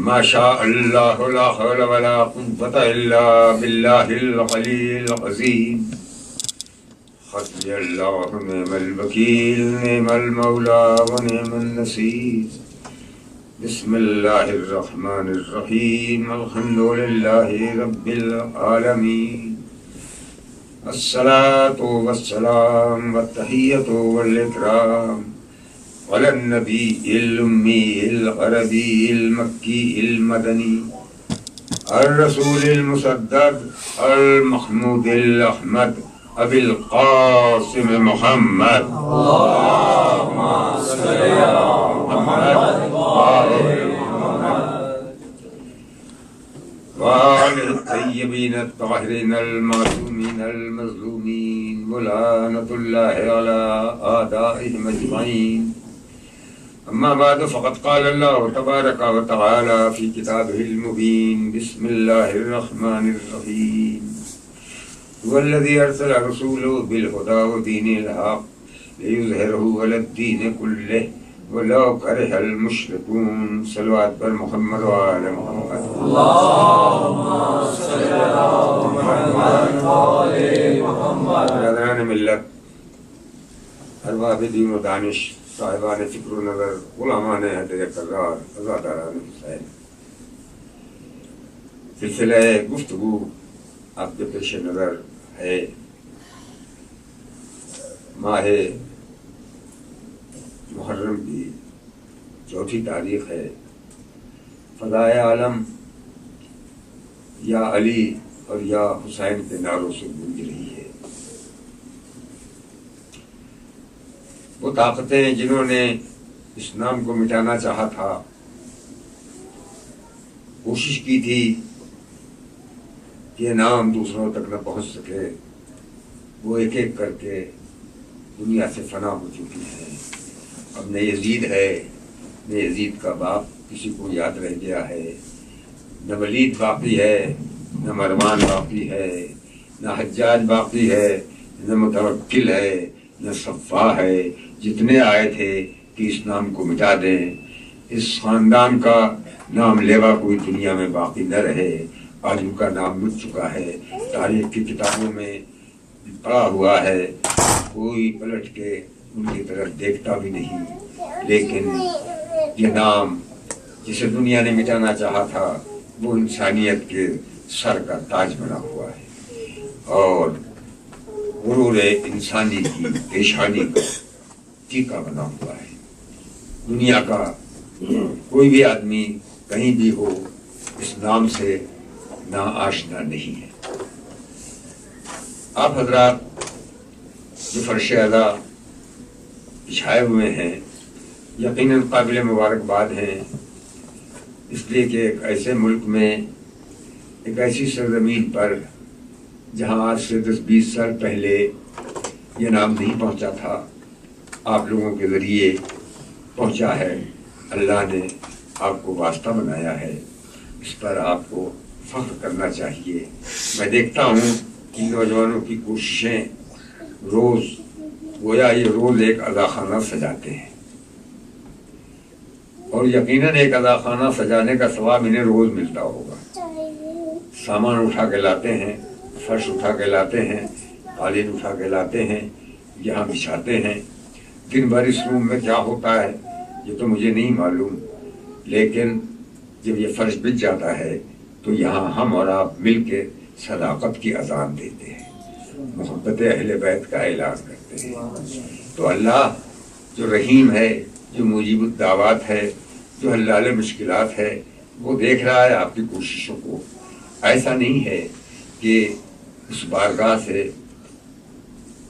ما شاء اللہ لا حول ولا قوة الا باللہ العلی العظیم. حسبی اللہ نعم الوکیل نعم المولا ونعم النصیر. بسم اللہ الرحمن الرحیم الحمد للہ رب العالمین. الصلاة والسلام والتحیۃ والاکرام علی النبی الأمی العربی المکی المدنی الرسول المصدق المحمود الأحمد ابی القاسم محمد. اللہم صل علی محمد وآل الطیبین الطاہرین المعصومین المظلومین ولعنۃ اللہ علی اعدائہم اجمعین. اما بعد فقد قال اللہ تبارک و تعالی فی کتابہ المبین. بسم اللہ الرحمن الرحیم. هو الذی ارسل رسوله بالهدى ودین الحق لیظہرہ علی الدین کلہ ولو کرہ المشرکون. صلوات پر محمد و آل محمد. اللہم صل علی محمد و آل محمد. برادران ملت، ارباب دین و دانش، صاحبان فکر و نظر، علماء حیدر کرار، عزاداران حسین، سلسلہ گفتگو آپ کے پیش نظر ہے. ماہ محرم کی چوتھی تاریخ ہے. فضائے عالم یا علی اور یا حسین کے نعروں سے گونج رہی ہے. وہ طاقتیں جنہوں نے اس نام کو مٹانا چاہا تھا، کوشش کی تھی کہ یہ نام دوسروں تک نہ پہنچ سکے، وہ ایک ایک کر کے دنیا سے فنا ہو چکی ہیں. اب نہ یزید ہے، نہ یزید کا باپ کسی کو یاد رہ گیا ہے، نہ ولید باقی ہے، نہ مروان باقی ہے، نہ حجاج باقی ہے، نہ متوکل ہے، نہ صفا ہے. جتنے آئے تھے کہ اس نام کو مٹا دیں، اس خاندان کا نام لیوا کوئی دنیا میں باقی نہ رہے. آج ان کا نام مٹ چکا ہے، تاریخ کی کتابوں میں پڑا ہوا ہے، کوئی پلٹ کے ان کی طرف دیکھتا بھی نہیں. لیکن یہ نام جسے دنیا نے مٹانا چاہا تھا وہ انسانیت کے سر کا تاج بنا ہوا ہے اور غرور انسانی کی پیشانی کا ٹیکا بنا ہوا ہے. دنیا کا کوئی بھی آدمی کہیں بھی ہو اس نام سے نا آشنا نہیں ہے. آپ حضرات جو فرش ادا بچھائے ہوئے ہیں یقیناً قابل مبارکباد ہیں، اس لیے کہ ایک ایسے ملک میں، ایک ایسی سرزمین پر جہاں آج سے 10-20 سال پہلے یہ نام نہیں پہنچا تھا، آپ لوگوں کے ذریعے پہنچا ہے. اللہ نے آپ کو واسطہ بنایا ہے، اس پر آپ کو فخر کرنا چاہیے. میں دیکھتا ہوں کہ نوجوانوں کی کوششیں روز گویا یہ روز ایک اذاخانہ سجاتے ہیں، اور یقیناً ایک اذاخانہ سجانے کا ثواب انہیں روز ملتا ہوگا. سامان اٹھا کے لاتے ہیں، فرش اٹھا کے لاتے ہیں، قالین اٹھا کے لاتے ہیں، یہاں بچھاتے ہیں. دن بھر اس روم میں کیا ہوتا ہے یہ تو مجھے نہیں معلوم، لیکن جب یہ فرش بچ جاتا ہے تو یہاں ہم اور آپ مل کے صداقت کی اذان دیتے ہیں، محبت اہل بیت کا اعلان کرتے ہیں. تو اللہ جو رحیم ہے، جو مجیب الدعوات ہے، جو حلال مشکلات ہے، وہ دیکھ رہا ہے آپ کی کوششوں کو. ایسا نہیں ہے کہ اس بارگاہ سے،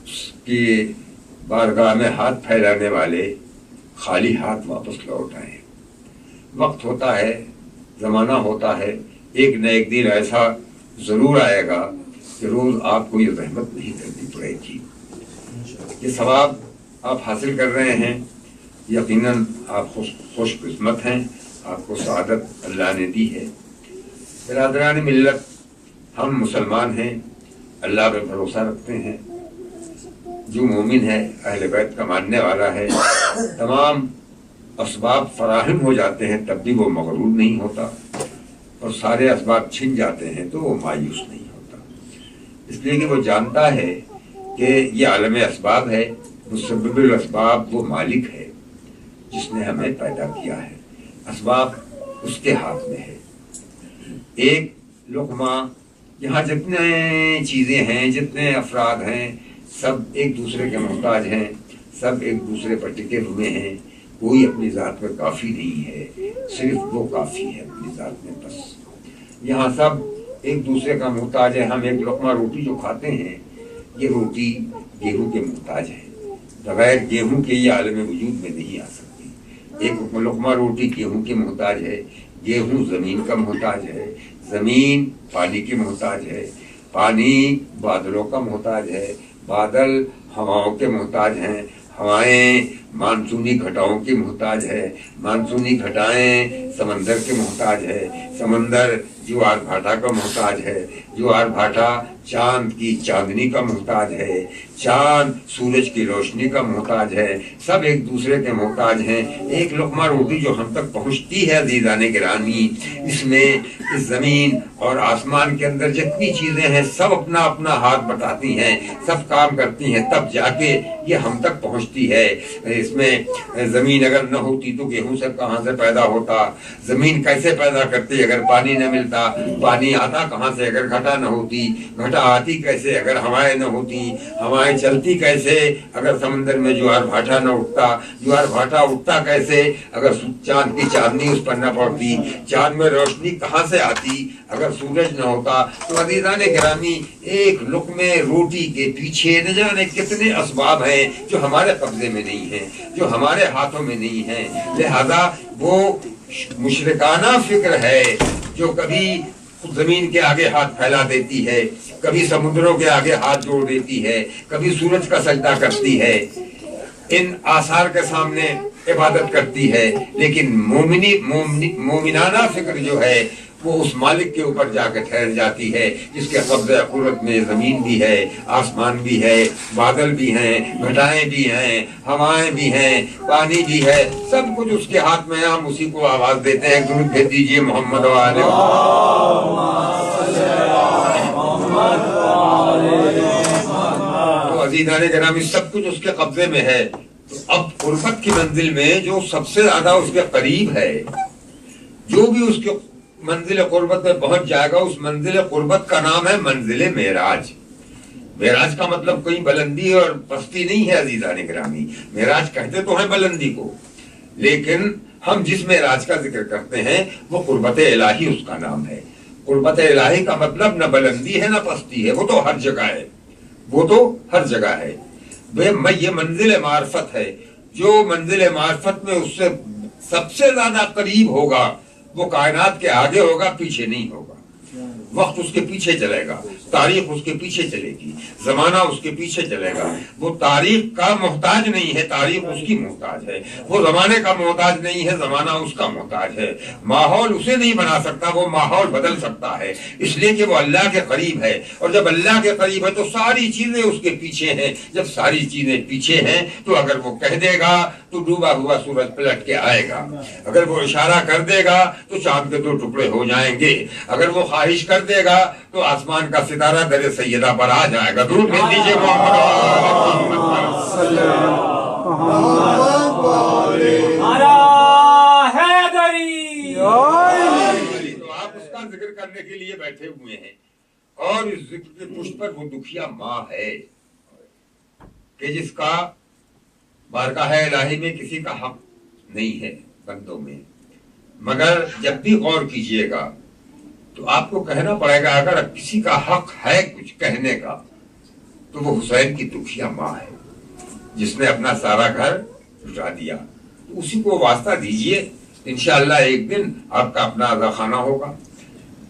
اس کی بارگاہ میں ہاتھ پھیلانے والے خالی ہاتھ واپس لوٹ آئے. وقت ہوتا ہے، زمانہ ہوتا ہے، ایک نہ ایک دن ایسا ضرور آئے گا کہ روز آپ کو یہ زحمت نہیں کرنی پڑے گی. یہ ثواب آپ حاصل کر رہے ہیں، یقیناً آپ خوش قسمت ہیں، آپ کو سعادت اللہ نے دی ہے. برادران ملت، ہم مسلمان ہیں، اللہ پہ بھروسہ رکھتے ہیں. جو مومن ہے، اہل بیت کا ماننے والا ہے، تمام اسباب فراہم ہو جاتے ہیں تب بھی وہ مغرور نہیں ہوتا، اور سارے اسباب چھن جاتے ہیں تو وہ مایوس نہیں ہوتا، اس لیے کہ وہ جانتا ہے کہ یہ عالم اسباب ہے، مسبب الاسباب وہ مالک ہے جس نے ہمیں پیدا کیا ہے، اسباب اس کے ہاتھ میں ہے۔ ایک لقمہ، یہاں جتنے چیزیں ہیں، جتنے افراد ہیں، سب ایک دوسرے کے محتاج ہیں، سب ایک دوسرے پر ٹکے ہوئے ہیں، کوئی اپنی ذات میں کافی نہیں ہے، صرف وہ کافی ہے اپنی ذات میں بس۔ یہاں سب ایک دوسرے کا محتاج ہے۔ ہم ایک لقمہ روٹی جو کھاتے ہیں، یہ روٹی گیہوں کے محتاج ہے، بغیر گیہوں کے یہ عالم وجود میں نہیں آ سکتی۔ ایک لقمہ روٹی گیہوں کے محتاج ہے، گیہوں زمین کا محتاج ہے، زمین پانی کی محتاج ہے، پانی بادلوں کا محتاج ہے، بادل ہواؤں کے محتاج ہیں، ہوائیں مانسونی گھٹاؤں کی محتاج ہے، مانسونی گھٹائیں سمندر کے محتاج ہے، سمندر جوار بھاٹا کا محتاج ہے، جوار بھاٹا چاند کی چاندنی کا محتاج ہے، چاند سورج کی روشنی کا محتاج ہے، سب ایک دوسرے کے محتاج ہیں۔ ایک لقمہ روٹی جو ہم تک پہنچتی ہے عزیزان گرامی، اس میں اس زمین اور آسمان کے اندر جتنی چیزیں ہیں سب اپنا اپنا ہاتھ بٹاتی ہیں، سب کام کرتی ہیں، تب جا کے یہ ہم تک پہنچتی ہے۔ اس میں زمین اگر نہ ہوتی تو گیہوں سے کہاں سے پیدا ہوتا، زمین کیسے پیدا کرتی اگر پانی نہ ملتا، پانی آتا کہاں سے اگر گھٹا نہ ہوتی، گھٹا آتی کیسے اگر ہوائیں نہ ہوتی، ہوائیں چلتی کیسے اگر سمندر میں جوار بھاٹا نہ اٹھتا، جوار بھاٹا اٹھتا کیسے اگر چاند کی چاندنی اس پر نہ پڑتی، چاند میں روشنی کہاں سے آتی اگر سورج نہ ہوتا۔ تو عزیزان گرامی، ایک لقمے روٹی کے پیچھے نہ جانے کتنے اسباب ہیں جو ہمارے قبضے میں نہیں ہیں، جو ہمارے ہاتھوں میں نہیں ہیں۔ لہذا وہ مشرکانہ فکر ہے جو کبھی زمین کے آگے ہاتھ پھیلا دیتی ہے، کبھی سمندروں کے آگے ہاتھ جوڑ دیتی ہے، کبھی سورج کا سجدہ کرتی ہے، ان آثار کے سامنے عبادت کرتی ہے، لیکن مومنانہ فکر جو ہے وہ اس مالک کے اوپر جا کے ٹھہر جاتی ہے جس کے قبضہ قدرت میں زمین بھی ہے، آسمان بھی ہے، بادل بھی ہیں، گھٹائیں بھی ہیں، ہوائیں بھی ہیں، پانی بھی ہے، سب کچھ اس کے ہاتھ میں ہے۔ ہم اسی کو آواز دیتے ہیں، درود بھیج دیجیے محمد والے۔ تو عزیزان گرامی، سب کچھ اس کے قبضے میں ہے۔ اب قربت کی منزل میں جو سب سے زیادہ اس کے قریب ہے، جو بھی اس کے منزل قربت میں پہنچ جائے گا، اس منزل قربت کا نام ہے منزل معراج۔ معراج کا مطلب کوئی بلندی اور پستی نہیں ہے عزیزان گرامی، معراج کہتے تو ہیں بلندی کو، لیکن ہم جس معراج کا ذکر کرتے ہیں وہ قربت الہی اس کا نام ہے۔ قربت الہی کا مطلب نہ بلندی ہے نہ پستی ہے، وہ تو ہر جگہ ہے، وہ تو ہر جگہ ہے۔ یہ منزل معرفت ہے، جو منزل معرفت میں اس سے سب سے زیادہ قریب ہوگا وہ کائنات کے آگے ہوگا، پیچھے نہیں ہوگا۔ وقت اس کے پیچھے چلے گا، تاریخ اس کے پیچھے چلے گی، زمانہ اس کے پیچھے چلے گا۔ وہ تاریخ کا محتاج نہیں ہے، تاریخ اس کی محتاج ہے۔ وہ زمانے کا محتاج نہیں ہے، زمانہ اس کا محتاج ہے۔ ماحول اسے نہیں بنا سکتا، وہ ماحول بدل سکتا ہے، اس لیے کہ وہ اللہ کے قریب ہے، اور جب اللہ کے قریب ہے تو ساری چیزیں اس کے پیچھے ہیں۔ جب ساری چیزیں پیچھے ہیں تو اگر وہ کہہ دے گا تو ڈوبا ہوا سورج پلٹ کے آئے گا، اگر وہ اشارہ کر دے گا تو چاند کے 2 ٹکڑے ہو جائیں گے، اگر وہ خواہش کر دے گا تو آسمان کا ستارہ در سیدہ پر آ جائے گا۔ درود بھیج دیجیے محمد۔ تو آپ اس کا ذکر کرنے کے لیے بیٹھے ہوئے ہیں، اور اس ذکر کے پشت پر وہ دکھیا ماں ہے کہ جس کا بارگاہ الہی میں کسی کا حق نہیں ہے بندوں میں، مگر جب بھی غور کیجئے گا تو آپ کو کہنا پڑے گا اگر کسی کا حق ہے کچھ کہنے کا تو وہ حسین کی دکھیا ماں ہے جس نے اپنا سارا گھر لٹا دیا۔ تو اسی کو واسطہ دیجئے، انشاءاللہ ایک دن آپ کا اپنا آزا خانہ ہوگا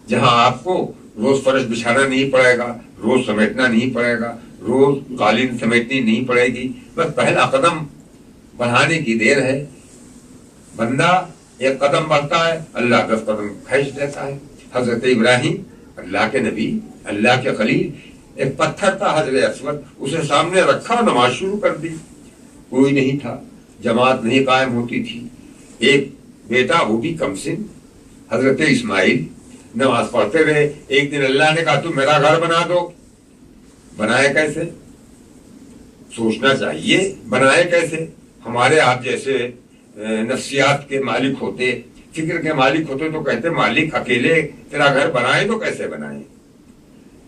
جہاں آپ کو روز فرش بچھانا نہیں پڑے گا، روز سمیٹنا نہیں پڑے گا، روز قالین سمیٹنی نہیں پڑے گی، بس پہلا قدم بڑھانے کی دیر ہے۔ بندہ ایک قدم بڑھتا ہے، اللہ 10 قدم کھینچ دیتا ہے۔ حضرت ابراہیم اللہ کے نبی، اللہ کے خلیل، ایک پتھر تھا حجر اسود، اسے سامنے رکھا، نماز شروع کر دی، کوئی نہیں تھا، جماعت نہیں قائم ہوتی تھی، ایک بیٹا وہ بھی کم سن حضرت اسماعیل نماز پڑھتے رہے. ایک دن اللہ نے کہا تم میرا گھر بنا دو. بنائے کیسے؟ سوچنا چاہیے بنائے کیسے. ہمارے آپ جیسے نفسیات کے مالک ہوتے, فکر کے مالک ہوتے تو کہتے مالک اکیلے تیرا گھر بنائے تو کیسے بنائے؟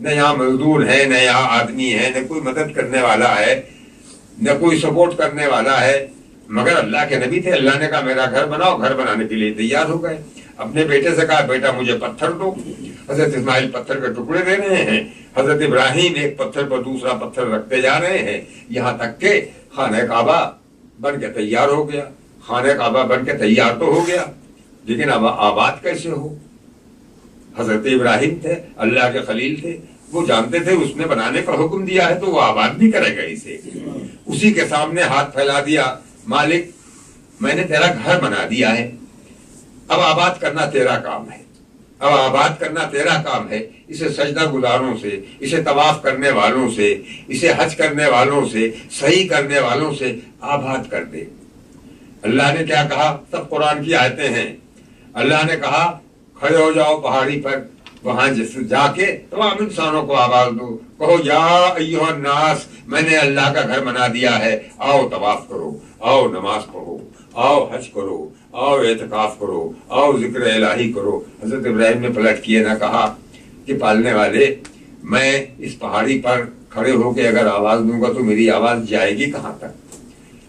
نہ یہاں مزدور ہے, نہ یہاں آدمی ہے, نہ کوئی مدد کرنے والا ہے, نہ کوئی سپورٹ کرنے والا ہے. مگر اللہ کے نبی تھے, اللہ نے کہا میرا گھر بناؤ. گھر بنانے کے لیے تیار ہو گئے. اپنے بیٹے سے کہا بیٹا مجھے پتھر دو. حضرت اسماعیل پتھر کے ٹکڑے دے رہے ہیں, حضرت ابراہیم ایک پتھر پر دوسرا پتھر رکھتے جا رہے ہیں, یہاں تک کہ خانہ کعبہ بن کے تیار ہو گیا. خانہ کعبہ بن کے تیار تو ہو گیا, لیکن اب آباد کیسے ہو؟ حضرت ابراہیم تھے, اللہ کے خلیل تھے, وہ جانتے تھے اس نے بنانے کا حکم دیا ہے تو وہ آباد بھی کرے گا اسے. اسی کے سامنے ہاتھ پھیلا دیا, مالک میں نے تیرا گھر بنا دیا ہے, اب آباد کرنا تیرا کام ہے. اب آباد کرنا تیرا کام ہے. اسے سجدہ گزاروں سے, اسے طواف کرنے والوں سے, اسے حج کرنے والوں سے, صحیح کرنے والوں سے آباد کر دے. اللہ نے کیا کہا؟ سب قرآن کی آیتیں ہیں. اللہ نے کہا کھڑے ہو جاؤ پہاڑی پر, وہاں جا کے تمام انسانوں کو آواز دو, کہو یا ایھا الناس میں نے اللہ کا گھر بنا دیا ہے, آؤ طواف کرو, آؤ نماز پڑھو, آؤ حج کرو, آؤ اعتکاف کرو, آؤ ذکر الہی کرو. حضرت ابراہیم نے پلٹ کیے نہ کہا کہ پالنے والے میں اس پہاڑی پر کھڑے ہو کے اگر آواز دوں گا تو میری آواز جائے گی کہاں تک؟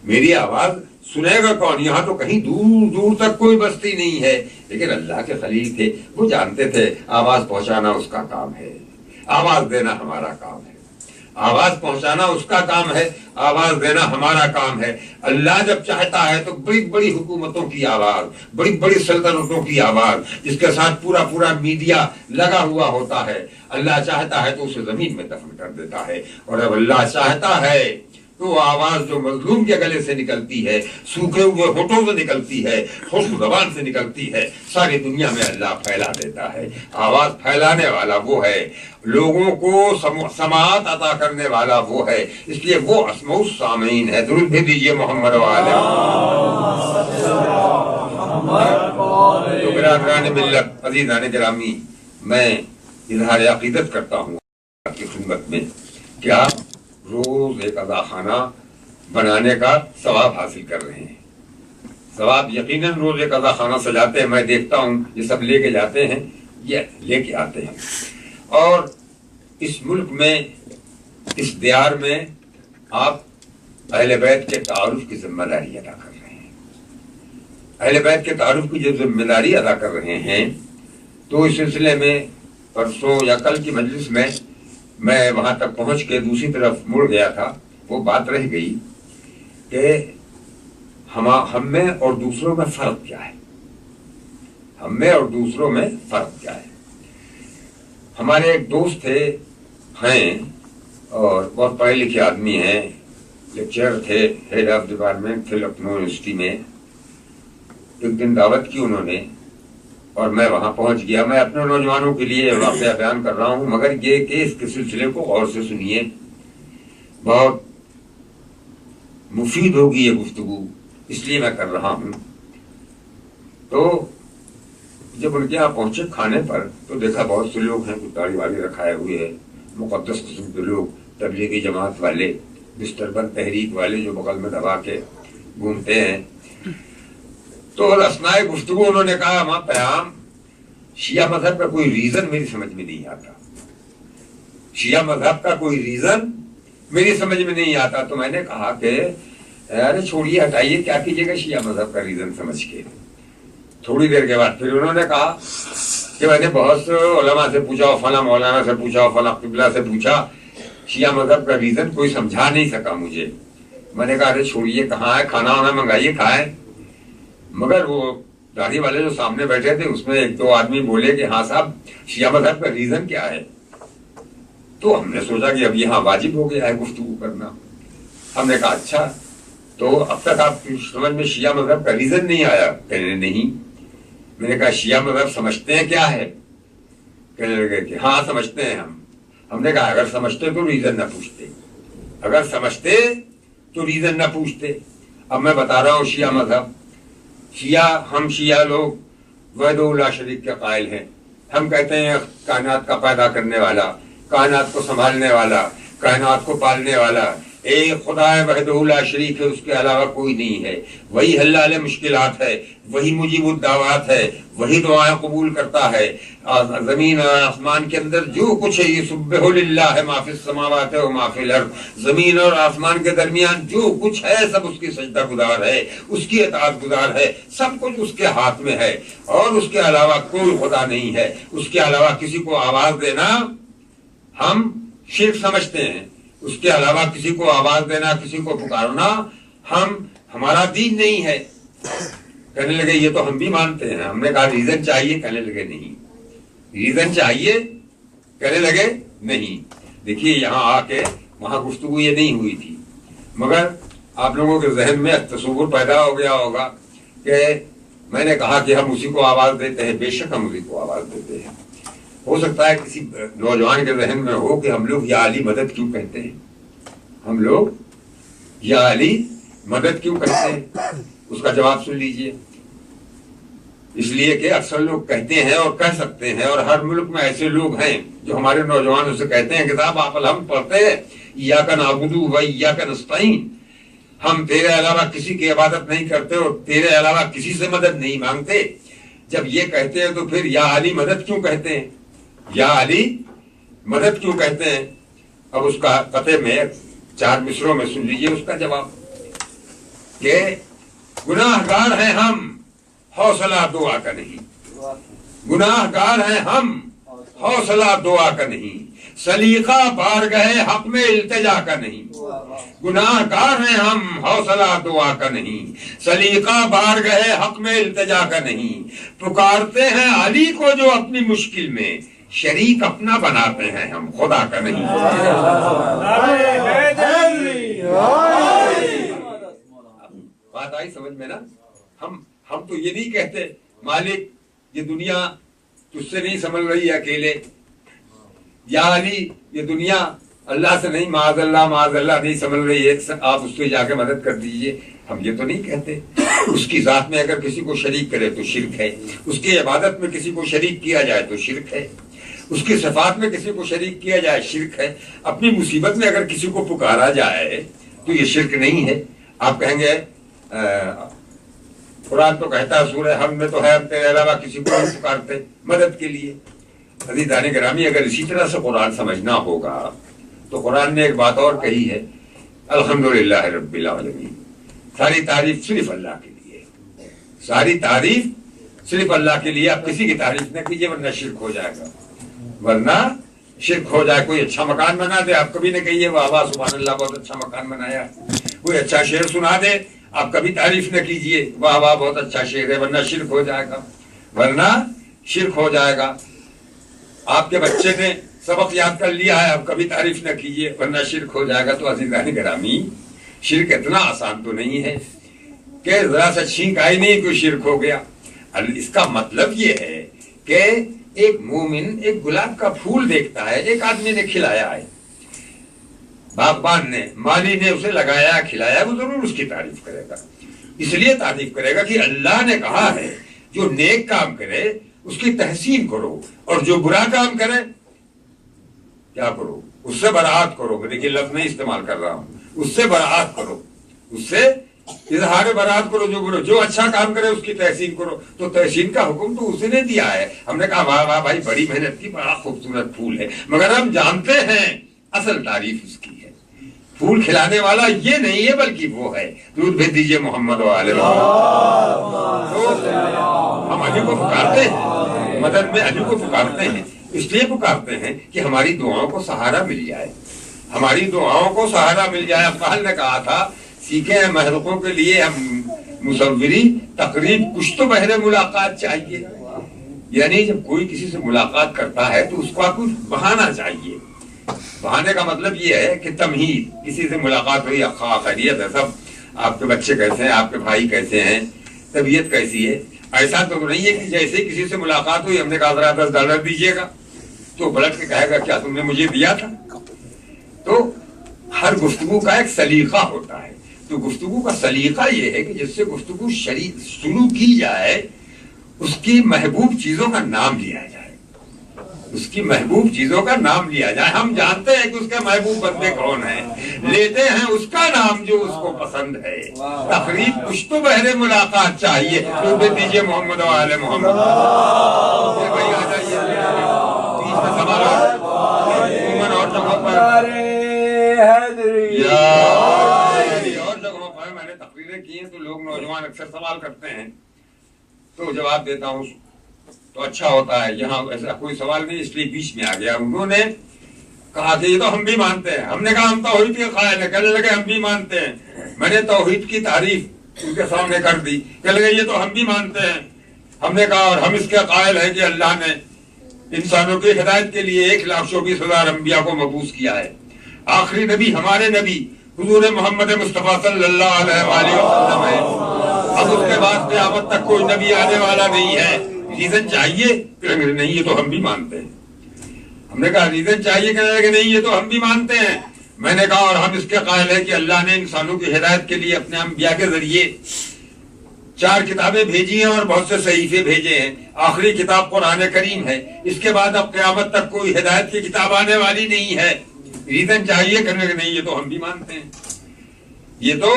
میری آواز سنے گا کون؟ یہاں تو کہیں دور دور تک کوئی بستی نہیں ہے. لیکن اللہ کے خلیل تھے, وہ جانتے تھے آواز پہنچانا اس کا کام ہے, آواز دینا ہمارا کام ہے. آواز پہنچانا اس کا کام ہے, آواز دینا ہمارا کام ہے. اللہ جب چاہتا ہے تو بڑی بڑی حکومتوں کی آواز, بڑی بڑی سلطنتوں کی آواز, جس کے ساتھ پورا پورا میڈیا لگا ہوا ہوتا ہے, اللہ چاہتا ہے تو اسے زمین میں دفن کر دیتا ہے. اور اب اللہ چاہتا ہے تو وہ آواز جو مظلوم کے گلے سے نکلتی ہے, سوکھے ہوئے ہونٹوں سے نکلتی ہے, خشک زبان سے نکلتی ہے, ساری دنیا میں اللہ پھیلا دیتا ہے. آواز پھیلانے والا وہ ہے, لوگوں کو سماعت عطا کرنے والا وہ ہے. اس لیے وہ اسمع السامعین ہے. درود بھی دیجیے محمد والے. تو برادران ملت, عزیزان گرامی, میں اظہار عقیدت کرتا ہوں آپ کی خدمت میں کہ آپ روز ایک اذا خانہ بنانے کا ثواب حاصل کر رہے ہیں. ثواب یقیناً روز ایک اذا خانہ سجاتے ہیں, میں دیکھتا ہوں یہ سب لے کے جاتے ہیں, یہ لے کے آتے ہیں. اور اس ملک میں, اس دیار میں آپ اہل بیت کے تعارف کی ذمہ داری ادا کر رہے ہیں. اہل بیت کے تعارف کی جو ذمہ داری ادا کر رہے ہیں, تو اس سلسلے میں پرسوں یا کل کی مجلس میں وہاں تک پہنچ کے دوسری طرف مڑ گیا تھا. وہ بات رہ گئی کہ ہم میں اور دوسروں میں فرق کیا ہے. ہم میں اور دوسروں میں فرق کیا ہے. ہمارے ایک دوست ہیں اور بہت پڑھے لکھے آدمی ہیں, لیکچرر تھے, ہیڈ آف ڈپارٹمنٹ تھے لکھنؤ یونیورسٹی میں. ایک دن دعوت کی انہوں نے اور میں وہاں پہنچ گیا. میں اپنے نوجوانوں کے لیے واقعہ بیان کر رہا ہوں, مگر یہ کہ اس کے سلسلے کو غور سے سنیے, بہت مفید ہوگی یہ گفتگو, اس لیے میں کر رہا ہوں. تو جب ان کے یہاں پہنچے کھانے پر تو دیکھا بہت سے لوگ ہیں, کچھ داڑھی والے رکھائے ہوئے ہیں, مقدس قسم کے لوگ, تبلیغی جماعت والے, بستر بند تحریک والے جو بغل میں دبا کے گھومتے ہیں. تو اثناء گفتگو انہوں نے کہا ماں پیام شیعہ مذہب کا کوئی ریزن میری سمجھ میں نہیں آتا, شیعہ مذہب کا کوئی ریزن میری سمجھ میں نہیں آتا. تو میں نے کہا کہ ارے چھوڑیے, ہٹائیے, کیا کیجیے گا شیعہ مذہب کا ریزن سمجھ کے. تھوڑی دیر کے بعد پھر انہوں نے کہا کہ میں نے بہت سے علماء سے پوچھا, فلاں مولانا سے پوچھا, فلاں قبلہ سے پوچھا, شیعہ مذہب کا ریزن کوئی سمجھا نہیں سکا مجھے. میں نے کہا ارے چھوڑیے, کہاں ہے, کھانا وانا منگائیے کھائیں. مگر وہ داڑھی والے جو سامنے بیٹھے تھے اس میں ایک دو آدمی بولے کہ ہاں صاحب شیعہ مذہب کا ریزن کیا ہے. تو ہم نے سوچا کہ اب یہاں واجب ہو گیا ہے گفتگو کرنا. ہم نے کہا اچھا, تو اب تک آپ کی سمجھ میں شیعہ مذہب کا ریزن نہیں آیا؟ کہنے نہیں. میں نے کہا شیعہ مذہب سمجھتے ہیں کیا ہے؟ کہنے لگے کہ ہاں سمجھتے ہیں ہم. ہم نے کہا اگر سمجھتے تو ریزن نہ پوچھتے, اگر سمجھتے تو ریزن نہ پوچھتے. اب میں بتا رہا ہوں شیعہ مذہب ہم شیعہ لوگ وحدہ لا شریک کے قائل ہیں. ہم کہتے ہیں کائنات کا پیدا کرنے والا، کائنات کو سنبھالنے والا، کائنات کو پالنے والا ایک خدا ہے، وحدہ لا شریک ہے، اس کے علاوہ کوئی نہیں ہے. وہی حلال مشکلات ہے، وہی مجیب الدعوات ہے، وہی دعائیں قبول کرتا ہے. زمین اور آسمان کے اندر جو کچھ ہے، یسبح للہ ما فی السماوات و ما فی الارض، زمین اور آسمان کے درمیان جو کچھ ہے سب اس کی سجدہ گزار ہے، اس کی اطاعت گزار ہے. سب کچھ اس کے ہاتھ میں ہے اور اس کے علاوہ کوئی خدا نہیں ہے. اس کے علاوہ کسی کو آواز دینا ہم شرک سمجھتے ہیں. اس کے علاوہ کسی کو آواز دینا، کسی کو پکارنا ہمارا دین نہیں ہے. کہنے لگے یہ تو ہم بھی مانتے ہیں. ہم نے کہا ریزن چاہیے، کہنے لگے نہیں. ریزن چاہیے، کہنے لگے نہیں. دیکھیے یہاں آ کے وہاں گفتگو یہ نہیں ہوئی تھی، مگر آپ لوگوں کے ذہن میں تصور پیدا ہو گیا ہوگا کہ میں نے کہا کہ ہم اسی کو آواز دیتے ہیں. بے شک ہم اسی کو آواز دیتے ہیں. ہو سکتا ہے کسی نوجوان کے ذہن میں ہو کہ ہم لوگ یا علی مدد کیوں کہتے ہیں، ہم لوگ یا علی مدد کیوں کہتے ہیں. اس کا جواب سن لیجئے. اس لیے کہ اکثر لوگ کہتے ہیں اور کہہ سکتے ہیں، اور ہر ملک میں ایسے لوگ ہیں جو ہمارے نوجوانوں سے کہتے ہیں کہ صاحب آپ الحمد پڑھتے ہیں، ایاک نعبد و ایاک نستعین، ہم تیرے علاوہ کسی کی عبادت نہیں کرتے اور تیرے علاوہ کسی سے مدد نہیں مانگتے. جب یہ کہتے ہیں تو پھر یا علی مدد کیوں کہتے ہیں، یا علی مدد کیوں کہتے ہیں. اب اس کا قطعے میں 4 مصروں میں سن لیجئے اس کا جواب کہ گناہ گار ہیں ہم، حوصلہ دعا کا نہیں. گناہ گار ہیں ہم، حوصلہ دعا کا نہیں. سلیقہ بارگاہ حق میں التجا کا نہیں. گناہ گار ہیں ہم، حوصلہ دعا کا نہیں. سلیقہ بارگاہ حق میں التجا کا نہیں. پکارتے ہیں علی کو جو اپنی مشکل میں، شریک اپنا بناتے ہیں ہم، خدا کا نہیں. بات آئی سمجھ میں نا. ہم تو یہ نہیں کہتے مالک یہ دنیا تجھ سے نہیں سنبھل رہی ہے اکیلے، یا علی یہ دنیا اللہ سے نہیں، معاذ اللہ نہیں سنبھل رہی ہے، آپ اس سے جا کے مدد کر دیجئے. ہم یہ تو نہیں کہتے. اس کی ذات میں اگر کسی کو شریک کرے تو شرک ہے. اس کی عبادت میں کسی کو شریک کیا جائے تو شرک ہے. اس کی صفات میں کسی کو شریک کیا جائے شرک ہے. اپنی مصیبت میں اگر کسی کو پکارا جائے تو یہ شرک نہیں ہے. آپ کہیں گے قرآن تو کہتا ہے سورہ حمد میں تو ہے ہم تیرے علاوہ کسی کو نہیں پکارتے مدد کے لیے. عزیزان گرامی اگر اسی طرح سے قرآن سمجھنا ہوگا تو قرآن نے ایک بات اور کہی ہے، الحمدللہ رب العالمین. ساری تعریف صرف اللہ کے لیے، ساری تعریف صرف اللہ کے لیے. آپ کسی کی تعریف نہ کیجیے ورنہ شرک ہو جائے گا، ورنہ شرک ہو جائے. کوئی اچھا مکان بنا دے آپ کبھی نہ کہیے واہ واہ سبحان اللہ بہت اچھا مکان بنایا. کوئی اچھا شعر سنا دے آپ کبھی تعریف نہ کیجیے واہ واہ بہت اچھا شعر ہے، ورنہ شرک ہو جائے گا، ورنہ شرک ہو جائے گا. آپ کے بچے نے سبق یاد کر لیا ہے آپ کبھی تعریف نہ کیجیے ورنہ شرک ہو جائے گا. تو عزیزان گرامی شرک اتنا آسان تو نہیں ہے کہ ذرا سا چھینک آئی نہیں کوئی شرک ہو گیا. اس کا مطلب یہ ہے کہ ایک مومن ایک گلاب کا پھول دیکھتا ہے، ایک آدمی نے کھلایا ہے، باغبان نے، مالی نے اسے لگایا کھلایا، وہ ضرور اس کی تعریف کرے گا. اس لیے تعریف کرے گا کہ اللہ نے کہا ہے جو نیک کام کرے اس کی تحسین کرو، اور جو برا کام کرے کیا کرو، اس سے برات کرو. دیکھیے لفظ نہیں استعمال کر رہا ہوں، اس سے برات کرو، اس سے اظہار برات کرو. جو اچھا کام کرے اس کی تحسین کرو. تو تحسین کا حکم تو اسی نے دیا ہے. ہم نے کہا واہ واہ بھائی بڑی محنت کی، بڑا خوبصورت پھول ہے، مگر ہم جانتے ہیں اصل تعریف اس کی ہے. پھول کھلانے والا یہ نہیں ہے بلکہ وہ ہے. دودھ بھیج دیجئے محمد و آل محمد. تو ہم علی کو پکارتے ہیں، مدد میں علی کو پکارتے ہیں. اس لیے پکارتے ہیں کہ ہماری دعاؤں کو سہارا مل جائے، ہماری دعاؤں کو سہارا مل جائے. افضل نے کہا تھا سیکھے ہیں محرقوں کے لیے ہم مصوری تقریب کچھ تو بہر ملاقات چاہیے. یعنی جب کوئی کسی سے ملاقات کرتا ہے تو اس کو کچھ بہانا چاہیے. بہانے کا مطلب یہ ہے کہ تمہید، کسی سے ملاقات ہوئی، خیریت ہے سب، آپ کے بچے کیسے ہیں، آپ کے بھائی کیسے ہیں، طبیعت کیسی ہے. ایسا تو نہیں ہے کہ جیسے کسی سے ملاقات ہوئی ہم نے کہا ذرا $10 دیجیے گا تو پلٹ کے کہے گا کیا تم نے مجھے دیا تھا. تو ہر گفتگو کا ایک سلیقہ ہوتا ہے. تو تو گفتگو کا سلیقہ یہ ہے کہ جس سے گفتگو شروع کی جائے اس کی محبوب چیزوں کا نام لیا جائے، اس کی محبوب چیزوں کا نام لیا جائے. ہم جانتے ہیں کہ اس کے محبوب بندے کون ہیں، لیتے ہیں اس کا نام جو اس کو پسند ہے. تقریب کچھ تو بہرے ملاقات چاہیے. تو دے دیجیے محمد و آل محمد. بھائی آ جائیے بیچ میں سوال اور جگہوں پر اور جگہوں پر میں نے تقریریں کی ہیں تو لوگ نوجوان اکثر سوال کرتے ہیں تو جواب دیتا ہوں تو اچھا ہوتا ہے. یہاں ایسا کوئی سوال نہیں اس لیے بیچ میں آ گیا. انہوں نے کہا کہ یہ تو ہم بھی مانتے ہیں. ہم نے کہا ہم توحید کے قائل ہیں. کہنے لگے ہم بھی مانتے ہیں. میں نے توحید کی تعریف ان کے سامنے کر دی. کہنے لگے یہ تو ہم بھی مانتے ہیں. ہم نے کہا اور ہم اس کے قائل ہیں کہ اللہ نے انسانوں کی ہدایت کے لیے 1,24,000 انبیاء کو مبعوث کیا ہے. آخری نبی ہمارے نبی حضور محمد مصطفیٰ صلی اللہ علیہ وآلہ وسلم ہے. اب اس کے بعد قیامت تک کوئی نبی آنے والا نہیں ہے. ریزن چاہیے کہ نہیں یہ تو ہم بھی مانتے ہیں. ہم نے کہا ریزن چاہیے کہ نہیں یہ تو ہم بھی مانتے ہیں. میں نے کہا اور ہم اس کے قائل ہیں کہ اللہ نے انسانوں کی ہدایت کے لیے اپنے انبیاء کے ذریعے 4 کتابیں بھیجی ہیں اور بہت سے صحیفے بھیجے ہیں. آخری کتاب قرآن کریم ہے. اس کے بعد اب قیامت تک کوئی ہدایت کی کتاب آنے والی نہیں ہے. ریزن چاہیے کرنے کہ نہیں یہ تو ہم بھی مانتے ہیں. یہ تو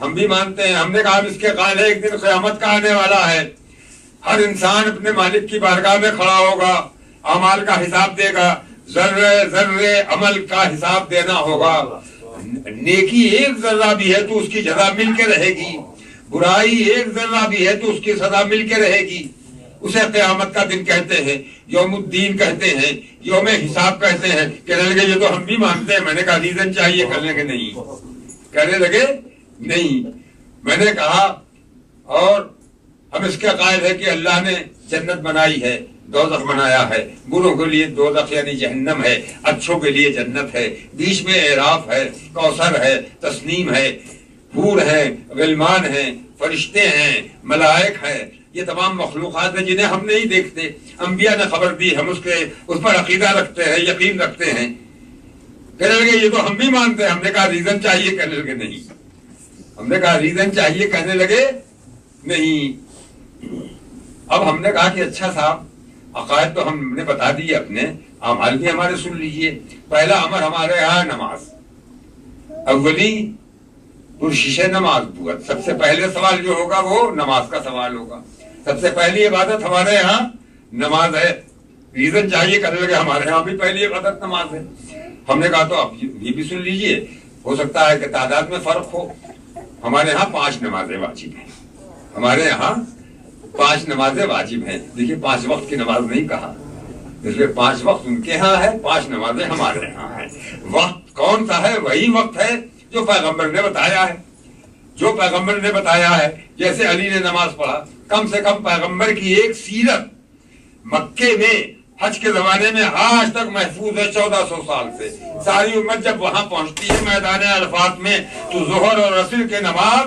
ہم بھی مانتے ہیں. ہم نے کہا اس کے قائل ہے ایک دن قیامت کا آنے والا ہے. ہر انسان اپنے مالک کی بارگاہ میں کھڑا ہوگا، اعمال کا حساب دے گا، ذرے ذرے عمل کا حساب دینا ہوگا. نیکی 1 ذرہ بھی ہے تو اس کی جزا مل کے رہے گی، برائی 1 ذرہ بھی ہے تو اس کی سزا مل کے رہے گی. اسے قیامت کا دن کہتے ہیں، یوم الدین کہتے ہیں، یوم حساب کہتے ہیں. کہنے لگے یہ تو ہم بھی مانتے ہیں. میں نے کہا ریزن چاہیے. کرنے کے نہیں. کہنے لگے نہیں. میں نے کہا اور ہم اس کے قائل ہے کہ اللہ نے جنت بنائی ہے، دوزخ بنایا ہے. بروں کے لیے دوزخ یعنی جہنم ہے، اچھوں کے لیے جنت ہے. بیچ میں اعراف ہے، کوثر ہے، تسنیم ہے، حور ہیں، غلمان ہیں، فرشتے ہیں، ملائک ہیں. یہ تمام مخلوقات ہیں جنہیں ہم نہیں دیکھتے. انبیاء نے خبر دی، ہم اس پر عقیدہ رکھتے ہیں، یقین رکھتے ہیں. کہنے لگے یہ تو ہم بھی مانتے ہیں. ہم نے کہا ریزن چاہیے. کہنے لگے نہیں. ہم نے کہا ریزن چاہیے. کہنے لگے نہیں. اب ہم نے کہا کہ اچھا صاحب عقائد تو ہم نے بتا دیے اپنے، اعمال بھی ہمارے سن لیجئے. پہلا امر ہمارے یہاں نماز، اولی پرشش نماز بوت. سب سے پہلے سوال جو ہوگا وہ نماز کا سوال ہوگا. سب سے پہلی عبادت ہمارے یہاں نماز ہے. ریزن چاہیے. کرنے لگے ہمارے یہاں بھی پہلی عبادت نماز ہے. ہم نے کہا تو آپ یہ بھی سن لیجئے. ہو سکتا ہے کہ تعداد میں فرق ہو. ہمارے یہاں 5 نمازیں واجب ہیں. ہمارے یہاں 5 نمازیں واجب ہیں. دیکھیے 5 وقت کی نماز نہیں کہا، اس لیے 5 وقت ان کے ہاں ہے، 5 نمازیں ہمارے ہاں ہیں. وقت کون سا ہے؟ وہی وقت ہے جو پیغمبر نے بتایا ہے. جو پیغمبر نے بتایا ہے. جیسے علی نے نماز پڑھا، کم سے کم پیغمبر کی ایک سیرت مکے میں حج کے زمانے میں آج تک محفوظ ہے 1400 سال سے. ساری امت جب وہاں پہنچتی ہے میدان عرفات میں تو ظہر اور عصر کے نماز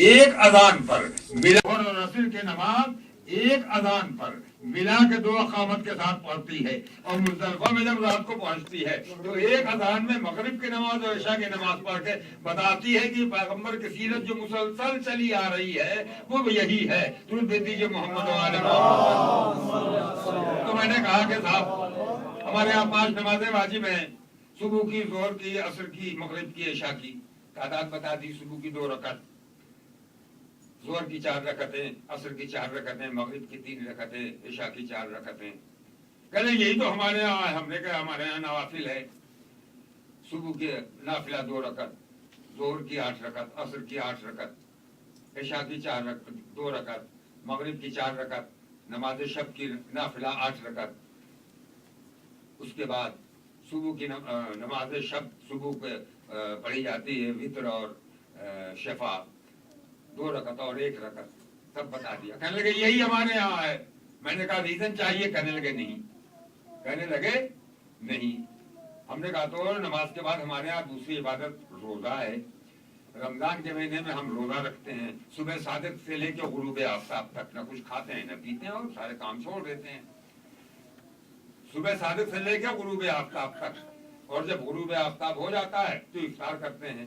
ایک اذان پر ظہر اور عصر کے نماز ایک اذان پر ملا کے 2 اقامت کے ساتھ پڑھتی ہے. اور مزدلفہ میں جب رات کو پہنچتی ہے تو ایک اذان میں مغرب کی نماز اور عشاء کی نماز پڑھ کے بتاتی ہے کہ پیغمبر کی سیرت جو مسلسل چلی آ رہی ہے وہ یہی ہے. درود بھیج دیجیے محمد و آل محمد. تو میں نے کہا کہ صاحب ہمارے یہاں 5 نمازیں واجب ہیں، صبح کی، ظہر کی، عصر کی، مغرب کی، عشاء کی. تعداد بتا دی. صبح کی 2 رکعت، ظہر کی 4 رکعتیں، عصر کی 4 رکعتیں، مغرب کی 3 رکعتیں، عشاء کی 4 رکعتیں. کہنے یہی تو ہمارے یہاں ہے. ہم نے کہا ہمارے یہاں نوافل ہے. صبح کے نافلہ 2 رکعت، ظہر کی 8 رکعت، عصر کی 8 رکعت، عشاء کی 2 رکعت، مغرب کی 4 رکعت، نماز شب کی نافلہ 8 رکعت. اس کے بعد صبح کی نماز شب صبح پہ پڑھی جاتی ہے، وتر اور شفا 2 رکعت اور 1 رکعت. سب بتا دیا. کہنے لگے یہی ہمارے یہاں ہے. میں نے کہا ریزن چاہیے. کہنے لگے نہیں. کہنے لگے نہیں. ہم نے کہا تو نماز کے بعد ہمارے یہاں دوسری عبادت روزہ ہے. رمضان کے مہینے میں ہم روزہ رکھتے ہیں. صبح صادق سے لے کے غروب آفتاب تک نہ کچھ کھاتے ہیں نہ پیتے ہیں اور سارے کام چھوڑ دیتے ہیں. صبح صادق سے لے کے غروب آفتاب تک. اور جب غروب آفتاب ہو جاتا ہے تو افطار کرتے ہیں.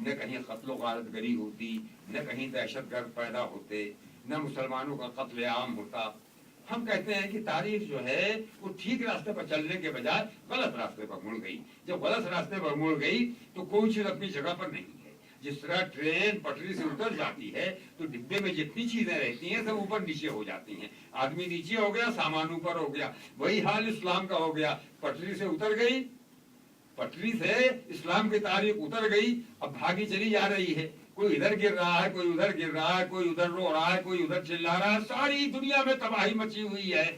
نہ کہیں قتل و غارت گری ہوتی، نہ کہیں دہشت گرد پیدا ہوتے، نہ مسلمانوں کا قتل عام ہوتا۔ ہم کہتے ہیں کہ تاریخ جو ہے وہ ٹھیک راستے پر چلنے کے بجائے غلط راستے پر مڑ گئی۔ جب غلط راستے پر مڑ گئی تو کوئی چیز اپنی جگہ پر نہیں ہے۔ جس طرح ٹرین پٹری سے اتر جاتی ہے تو ڈبے میں جتنی چیزیں رہتی ہیں سب اوپر نیچے ہو جاتی ہیں، آدمی نیچے ہو گیا، سامان اوپر ہو گیا۔ وہی حال اسلام کا ہو گیا، پٹری سے اتر گئی، پٹری سے اسلام کی تاریخ اتر گئی، اب بھاگی چلی جا رہی ہے۔ کوئی ادھر گر رہا ہے، کوئی ادھر گر رہا ہے، کوئی ادھر رو رہا ہے، کوئی ادھر چلا رہا ہے، ساری دنیا میں تباہی مچی ہوئی ہے۔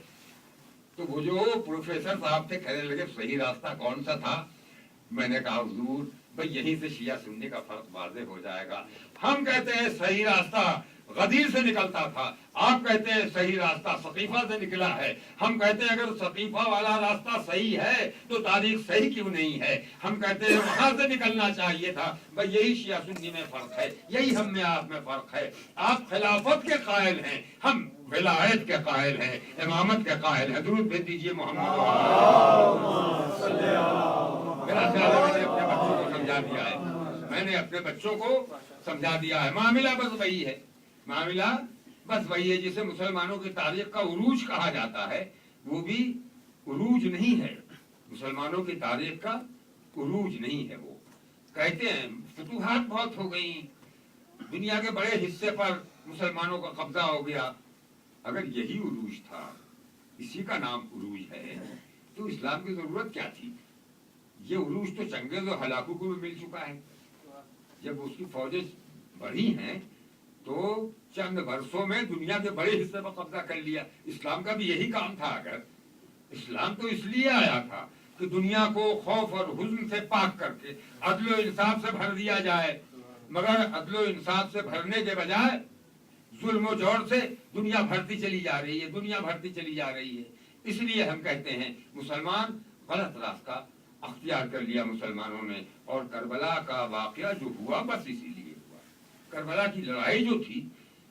تو وہ جو پروفیسر صاحب تھے کہنے لگے صحیح راستہ کون سا تھا؟ میں نے کہا حضور بھئی یہیں سے شیعہ سنی کا فرق واضح ہو جائے گا۔ ہم کہتے ہیں صحیح راستہ غدیر سے نکلتا تھا، آپ کہتے ہیں صحیح راستہ ثقیفہ سے نکلا ہے۔ ہم کہتے ہیں اگر ثقیفہ والا راستہ صحیح ہے تو تاریخ صحیح کیوں نہیں ہے؟ ہم کہتے ہیں وہاں سے نکلنا چاہیے تھا۔ بھئی یہی شیعہ سنی میں فرق ہے، یہی ہم میں آپ میں فرق ہے۔ آپ خلافت کے قائل ہیں، ہم ولایت کے قائل ہیں، امامت کے قائل ہیں۔ درود بھیج دیجیے محمد۔ میرا خیال ہے میں نے اپنے بچوں کو سمجھا دیا ہے، میں نے اپنے بچوں کو سمجھا دیا ہے۔ معاملہ بس وہی ہے، معاملہ بس وہی ہے جسے مسلمانوں کی تاریخ کا عروج کہا جاتا ہے، وہ بھی عروج نہیں ہے، مسلمانوں کی تاریخ کا عروج نہیں ہے۔ وہ کہتے ہیں فتوحات بہت ہو گئیں، دنیا کے بڑے حصے پر مسلمانوں کا قبضہ ہو گیا۔ اگر یہی عروج تھا، اسی کا نام عروج ہے، تو اسلام کی ضرورت کیا تھی؟ یہ عروج تو چنگیز و ہلاکو کو بھی مل چکا ہے۔ جب اس کی فوجیں بڑھی ہیں تو چند برسوں میں دنیا کے بڑے حصے پر قبضہ کر لیا۔ اسلام کا بھی یہی کام تھا۔ اگر اسلام تو اس لیے آیا تھا کہ دنیا کو خوف اور حزن سے پاک کر کے عدل و انصاف سے بھر دیا جائے، مگر عدل و انصاف سے بھرنے کے بجائے ظلم و جور سے دنیا بھرتی چلی جا رہی ہے، دنیا بھرتی چلی جا رہی ہے۔ اس لیے ہم کہتے ہیں مسلمان غلط راستہ اختیار کر لیا مسلمانوں نے، اور کربلا کا واقعہ جو ہوا بس اسی لیے ہوا۔ کربلا کی لڑائی جو تھی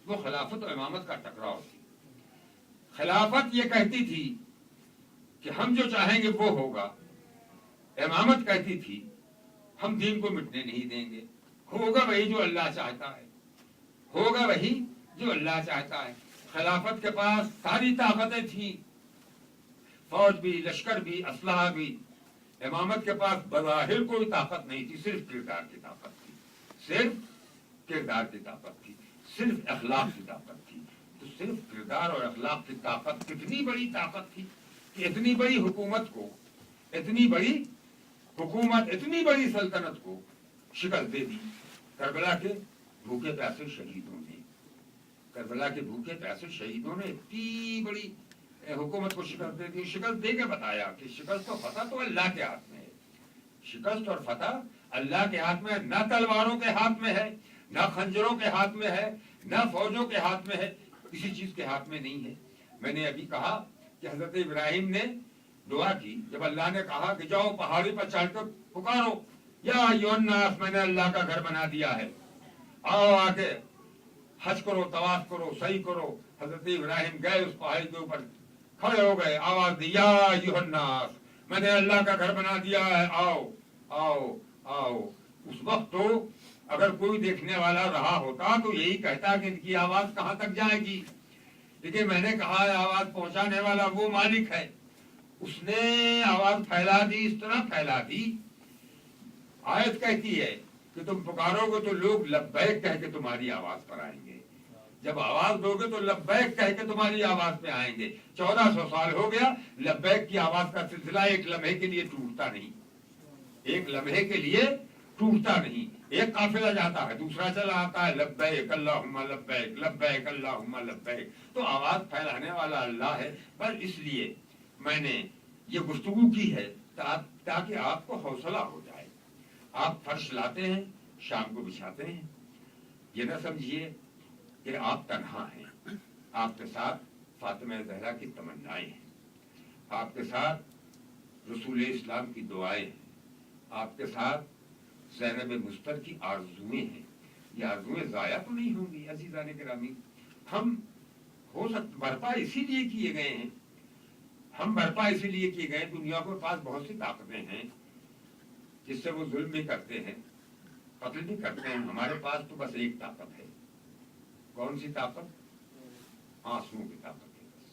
وہ خلافت و امامت کا ٹکراؤ تھی۔ خلافت یہ کہتی تھی کہ ہم جو چاہیں گے وہ ہوگا، امامت کہتی تھی ہم دین کو مٹنے نہیں دیں گے، ہوگا وہی جو اللہ چاہتا ہے، ہوگا وہی جو اللہ چاہتا ہے۔ خلافت کے پاس ساری طاقتیں تھیں، فوج بھی، لشکر بھی، اسلحہ بھی۔ امامت کے پاس بظاہر کوئی طاقت نہیں تھی، صرف کردار کی طاقت تھی، صرف کردار کی طاقت تھی، صرف اخلاق کی طاقت تھی۔ تو صرف کردار اور اخلاق کی طاقت کتنی بڑی طاقت تھی کہ اتنی بڑی حکومت کو، اتنی بڑی حکومت، اتنی بڑی سلطنت کو شکست دے دی۔ کربلا کے بھوکے پیاسے شہیدوں نے، کربلا کے بھوکے پیاسے شہیدوں نے اتنی بڑی حکومت کو شکست دے دی۔ شکست دے کے بتایا کہ شکست و فتح تو اللہ کے ہاتھ میں ہے، شکست اور فتح اللہ کے ہاتھ میں ہے، نہ تلواروں کے ہاتھ میں ہے، نہ خنجروں کے ہاتھ میں ہے، نہ فوجوں کے ہاتھ میں ہے، کسی چیز کے ہاتھ میں نہیں ہے۔ میں نے ابھی کہا کہ حضرت ابراہیم نے دعا کی، جب اللہ نے کہا کہ جاؤ پہاڑی پر چڑھ کر پکارو یا ایھا الناس، میں نے اللہ کا گھر بنا دیا ہے، آؤ آ کے حج کرو، طواف کرو، سعی کرو۔ حضرت ابراہیم گئے اس پہاڑی کے اوپر، کھڑے ہو گئے، آواز دی یا ایھا الناس، میں نے اللہ کا گھر بنا دیا ہے، آؤ آؤ آؤ۔ اس وقت تو اگر کوئی دیکھنے والا رہا ہوتا تو یہی کہتا کہ ان کی آواز کہاں تک جائے گی، لیکن میں نے کہا ہے آواز پہنچانے والا وہ مالک ہے، اس نے آواز پھیلا دی، اس طرح پھیلا دی۔ آیت کہتی ہے کہ تم پکارو گے تو لوگ لبیک کہہ کے تمہاری آواز پر آئیں گے، جب آواز دو گے تو لبیک کہہ کے تمہاری آواز پہ آئیں گے۔ 1400 سال ہو گیا، لبیک کی آواز کا سلسلہ ایک لمحے کے لیے ٹوٹتا نہیں، ایک لمحے کے لیے ٹوٹتا نہیں۔ ایک قافلہ جاتا ہے، دوسرا چلا آتا ہے، لبیک اللہم لبیک، لبیک اللہم لبیک۔ تو آواز پھیلانے والا اللہ ہے۔ پر اس لیے میں نے یہ گفتگو کی ہے تاکہ آپ کو حوصلہ ہو جائے۔ آپ فرش لاتے ہیں، شام کو بچھاتے ہیں، یہ نہ سمجھیے کہ آپ تنہا ہیں، آپ کے ساتھ فاطمہ زہرا کی تمنائیں ہیں، آپ کے ساتھ رسول اسلام کی دعائیں ہیں، آپ کے ساتھ زینب مستر کی آرزویں ہیں۔ یہ آرزویں ضائع تو نہیں ہوں گی عزیزان گرامی۔ ہم ہو سکتا برپا اسی لیے کیے گئے ہیں، ہم برپا اسی لیے کیے گئے، دنیا کے پاس بہت سی طاقتیں ہیں جس سے وہ ظلم بھی کرتے ہیں، قتل بھی کرتے ہیں. ہمارے پاس تو بس ایک طاقت ہے. کون سی طاقت؟ آنسوؤں کی طاقت ہے. بس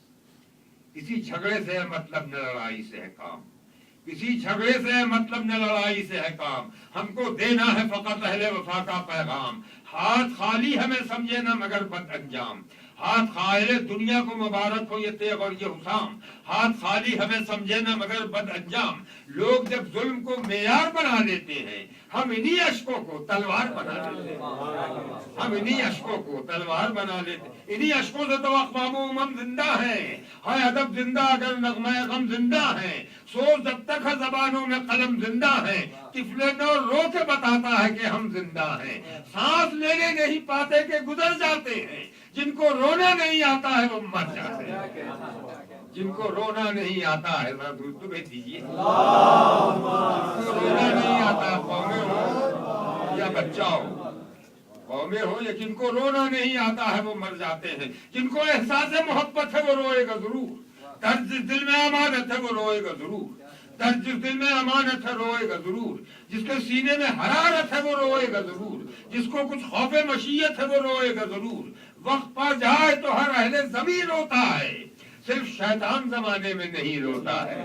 کسی جھگڑے سے مطلب نہ لڑائی سے ہے کام. کسی جھگڑے سے مطلب نہ لڑائی سے ہے کام. ہم کو دینا ہے فقط اہل وفا کا پیغام. ہاتھ خالی ہمیں سمجھے نہ مگر بد انجام. ہاتھ خالی دنیا کو مبارک ہو یہ تیغ اور یہ حسام. ہاتھ خالی ہمیں سمجھے نہ مگر بد انجام. لوگ جب ظلم کو معیار بنا لیتے ہیں ہم انہی اشکوں کو تلوار بنا لیتے ہیں. ہم انہی اشکوں کو تلوار بنا لیتے ہیں. انہی اشکوں سے تو اقوام و امم زندہ ہے ادب زندہ اگر نغمہ غم زندہ ہے. سوچ جب تک ہے زبانوں میں قلم زندہ ہے. طفل نو رو کے بتاتا ہے کہ ہم زندہ ہیں. سانس لینے نہیں پاتے کہ گزر جاتے ہیں. جن کو رونا نہیں آتا ہے وہ مر جاتے ہیں. جن کو رونا نہیں آتا ہے تمہیں دیجیے. جن کو رونا نہیں آتا قومیں ہو یا بچہ ہو, قومیں ہو یا جن کو رونا نہیں آتا ہے وہ مر جاتے ہیں. جن کو احساس محبت ہے وہ روئے گا ضرور. درد جس دل میں امانت ہے وہ روئے گا ضرور. درد جس دل میں امانت ہے روئے گا ضرور. جس کے سینے میں حرارت ہے وہ روئے گا ضرور. جس کو کچھ خوف مشیت ہے وہ روئے گا ضرور. وقت پر جائے تو ہر اہل زمین روتا ہے. صرف شیطان زمانے میں نہیں روتا ہے.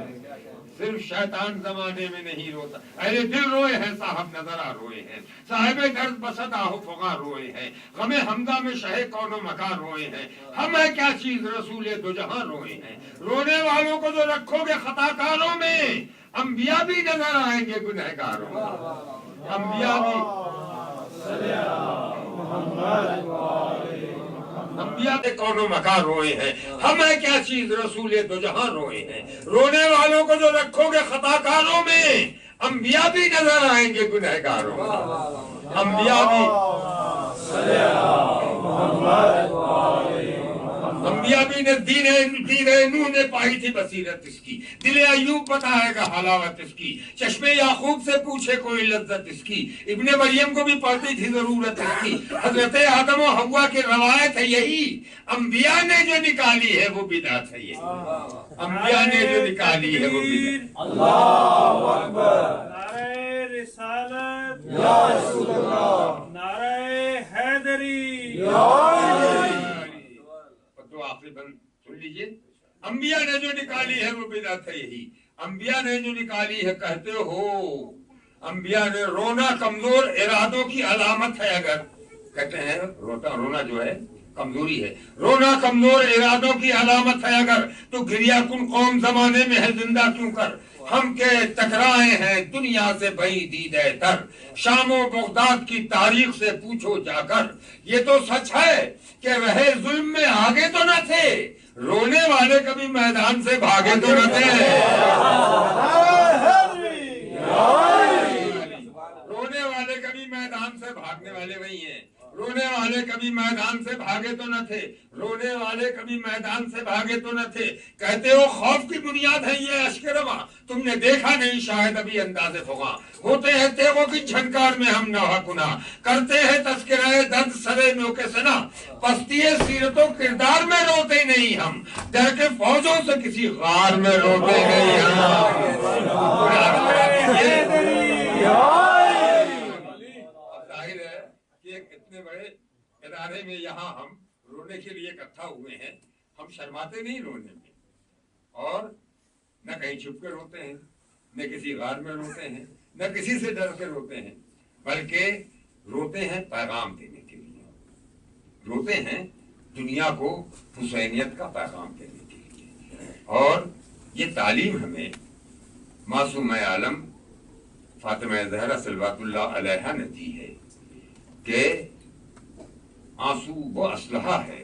صرف شیطان زمانے میں نہیں روتا. اہل دل روئے ہیں صاحب نظرہ روئے ہیں. صاحب درد بسد آہ فغاں روئے ہیں. غم حمزہ میں شہ کون و مکان روئے ہیں. ہم ہے کیا چیز رسول دو جہاں روئے ہیں. رونے والوں کو جو رکھو گے خطا کاروں میں انبیاء بھی نظر آئیں گے گنہگاروں میں. انبیاء کے کون و مکان روئے ہیں. ہم ہے کیا چیز رسول دو جہاں روئے ہیں. رونے والوں کو جو رکھو گے خطا کاروں میں انبیاء بھی نظر آئیں گے گنہگاروں میں. انبیاء بھی نے دین نوح نے پائی تھی بصیرت اس کی. دل ایوب بتائے گا حلاوت اس کی. چشم یعقوب سے پوچھے کوئی لذت اس کی. ابن مریم کو بھی پڑتی تھی ضرورت اس کی. حضرت آدم و حوا کی روایت ہے یہی. انبیاء نے جو نکالی ہے وہ بدعت ہے یہی. انبیاء نے جو نکالی ہے وہ بدعت. اللہ اکبر. نعرہ رسالت یا رسول اللہ. نعرہ حیدری یا تو آخری بند سن لیجئے. انبیاء نے جو نکالی ہے وہ بدعت ہے یہی. انبیاء نے جو نکالی ہے کہتے ہو. انبیاء نے رونا کمزور ارادوں کی علامت ہے. اگر کہتے ہیں رونا جو ہے کمزوری ہے. رونا کمزور ارادوں کی علامت ہے اگر تو گریا کن قوم زمانے میں ہے زندہ کیوں کر. ہم کے ٹکرائے ہیں دنیا سے بھئی دیدے تر. شام و بغداد کی تاریخ سے پوچھو جا کر. یہ تو سچ ہے کہ رہے ظلم میں آگے تو نہ تھے. رونے والے کبھی میدان سے بھاگے تو نہ تھے. رونے والے کبھی میدان سے بھاگنے والے وہی ہیں. رونے والے کبھی میدان سے بھاگے تو نہ تھے. رونے والے کبھی میدان سے بھاگے تو نہ تھے. کہتے ہو خوف کی بنیاد ہے یہ اشک رواں. تم نے دیکھا نہیں شاید ابھی انداز فغاں. ہوتے ہیں تیغوں کی جھنکار میں ہم نوحہ گناہ. کرتے ہیں تذکرہ درد سرے نو کے سنا. پستی سیرت و کردار میں روتے نہیں ہم. ڈر کے فوجوں سے کسی غار میں روتے نہیں ہم. ظاہر ہے کہ اتنے بڑے ادارے میں یہاں ہم رونے کے لیے اکٹھا ہوئے ہیں. ہم شرماتے نہیں رونے میں. اور نہ کہیں چھپ کے روتے ہیں, نہ کسی غار میں روتے ہیں, نہ کسی سے ڈر کے روتے ہیں. بلکہ روتے ہیں پیغام دینے کے لیے. روتے ہیں دنیا کو حسینیت کا پیغام دینے کے لیے. اور یہ تعلیم ہمیں معصوم عالم فاطمہ زہرا صلوات اللہ علیہا نے دی ہے کہ آنسو وہ اسلحہ ہے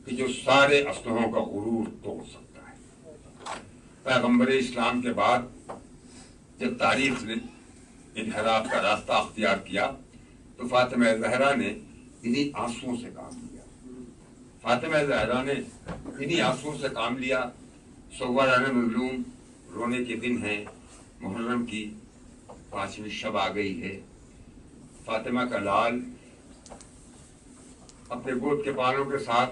کہ جو سارے اسلحوں کا غرور توڑ سکتا ہے. پیغمبر اسلام کے بعد جب تاریخ نے انحراف کا راستہ اختیار کیا تو فاطمہ زہرا نے انہی آنسوؤں سے کام لیا. فاطمہ زہرا نے انہی آنسوؤں سے کام لیا. صورانہ مظلوم رونے کے دن ہیں. محرم کی 5ویں شب آ گئی ہے. فاطمہ کا لال اپنے گود کے بالوں کے ساتھ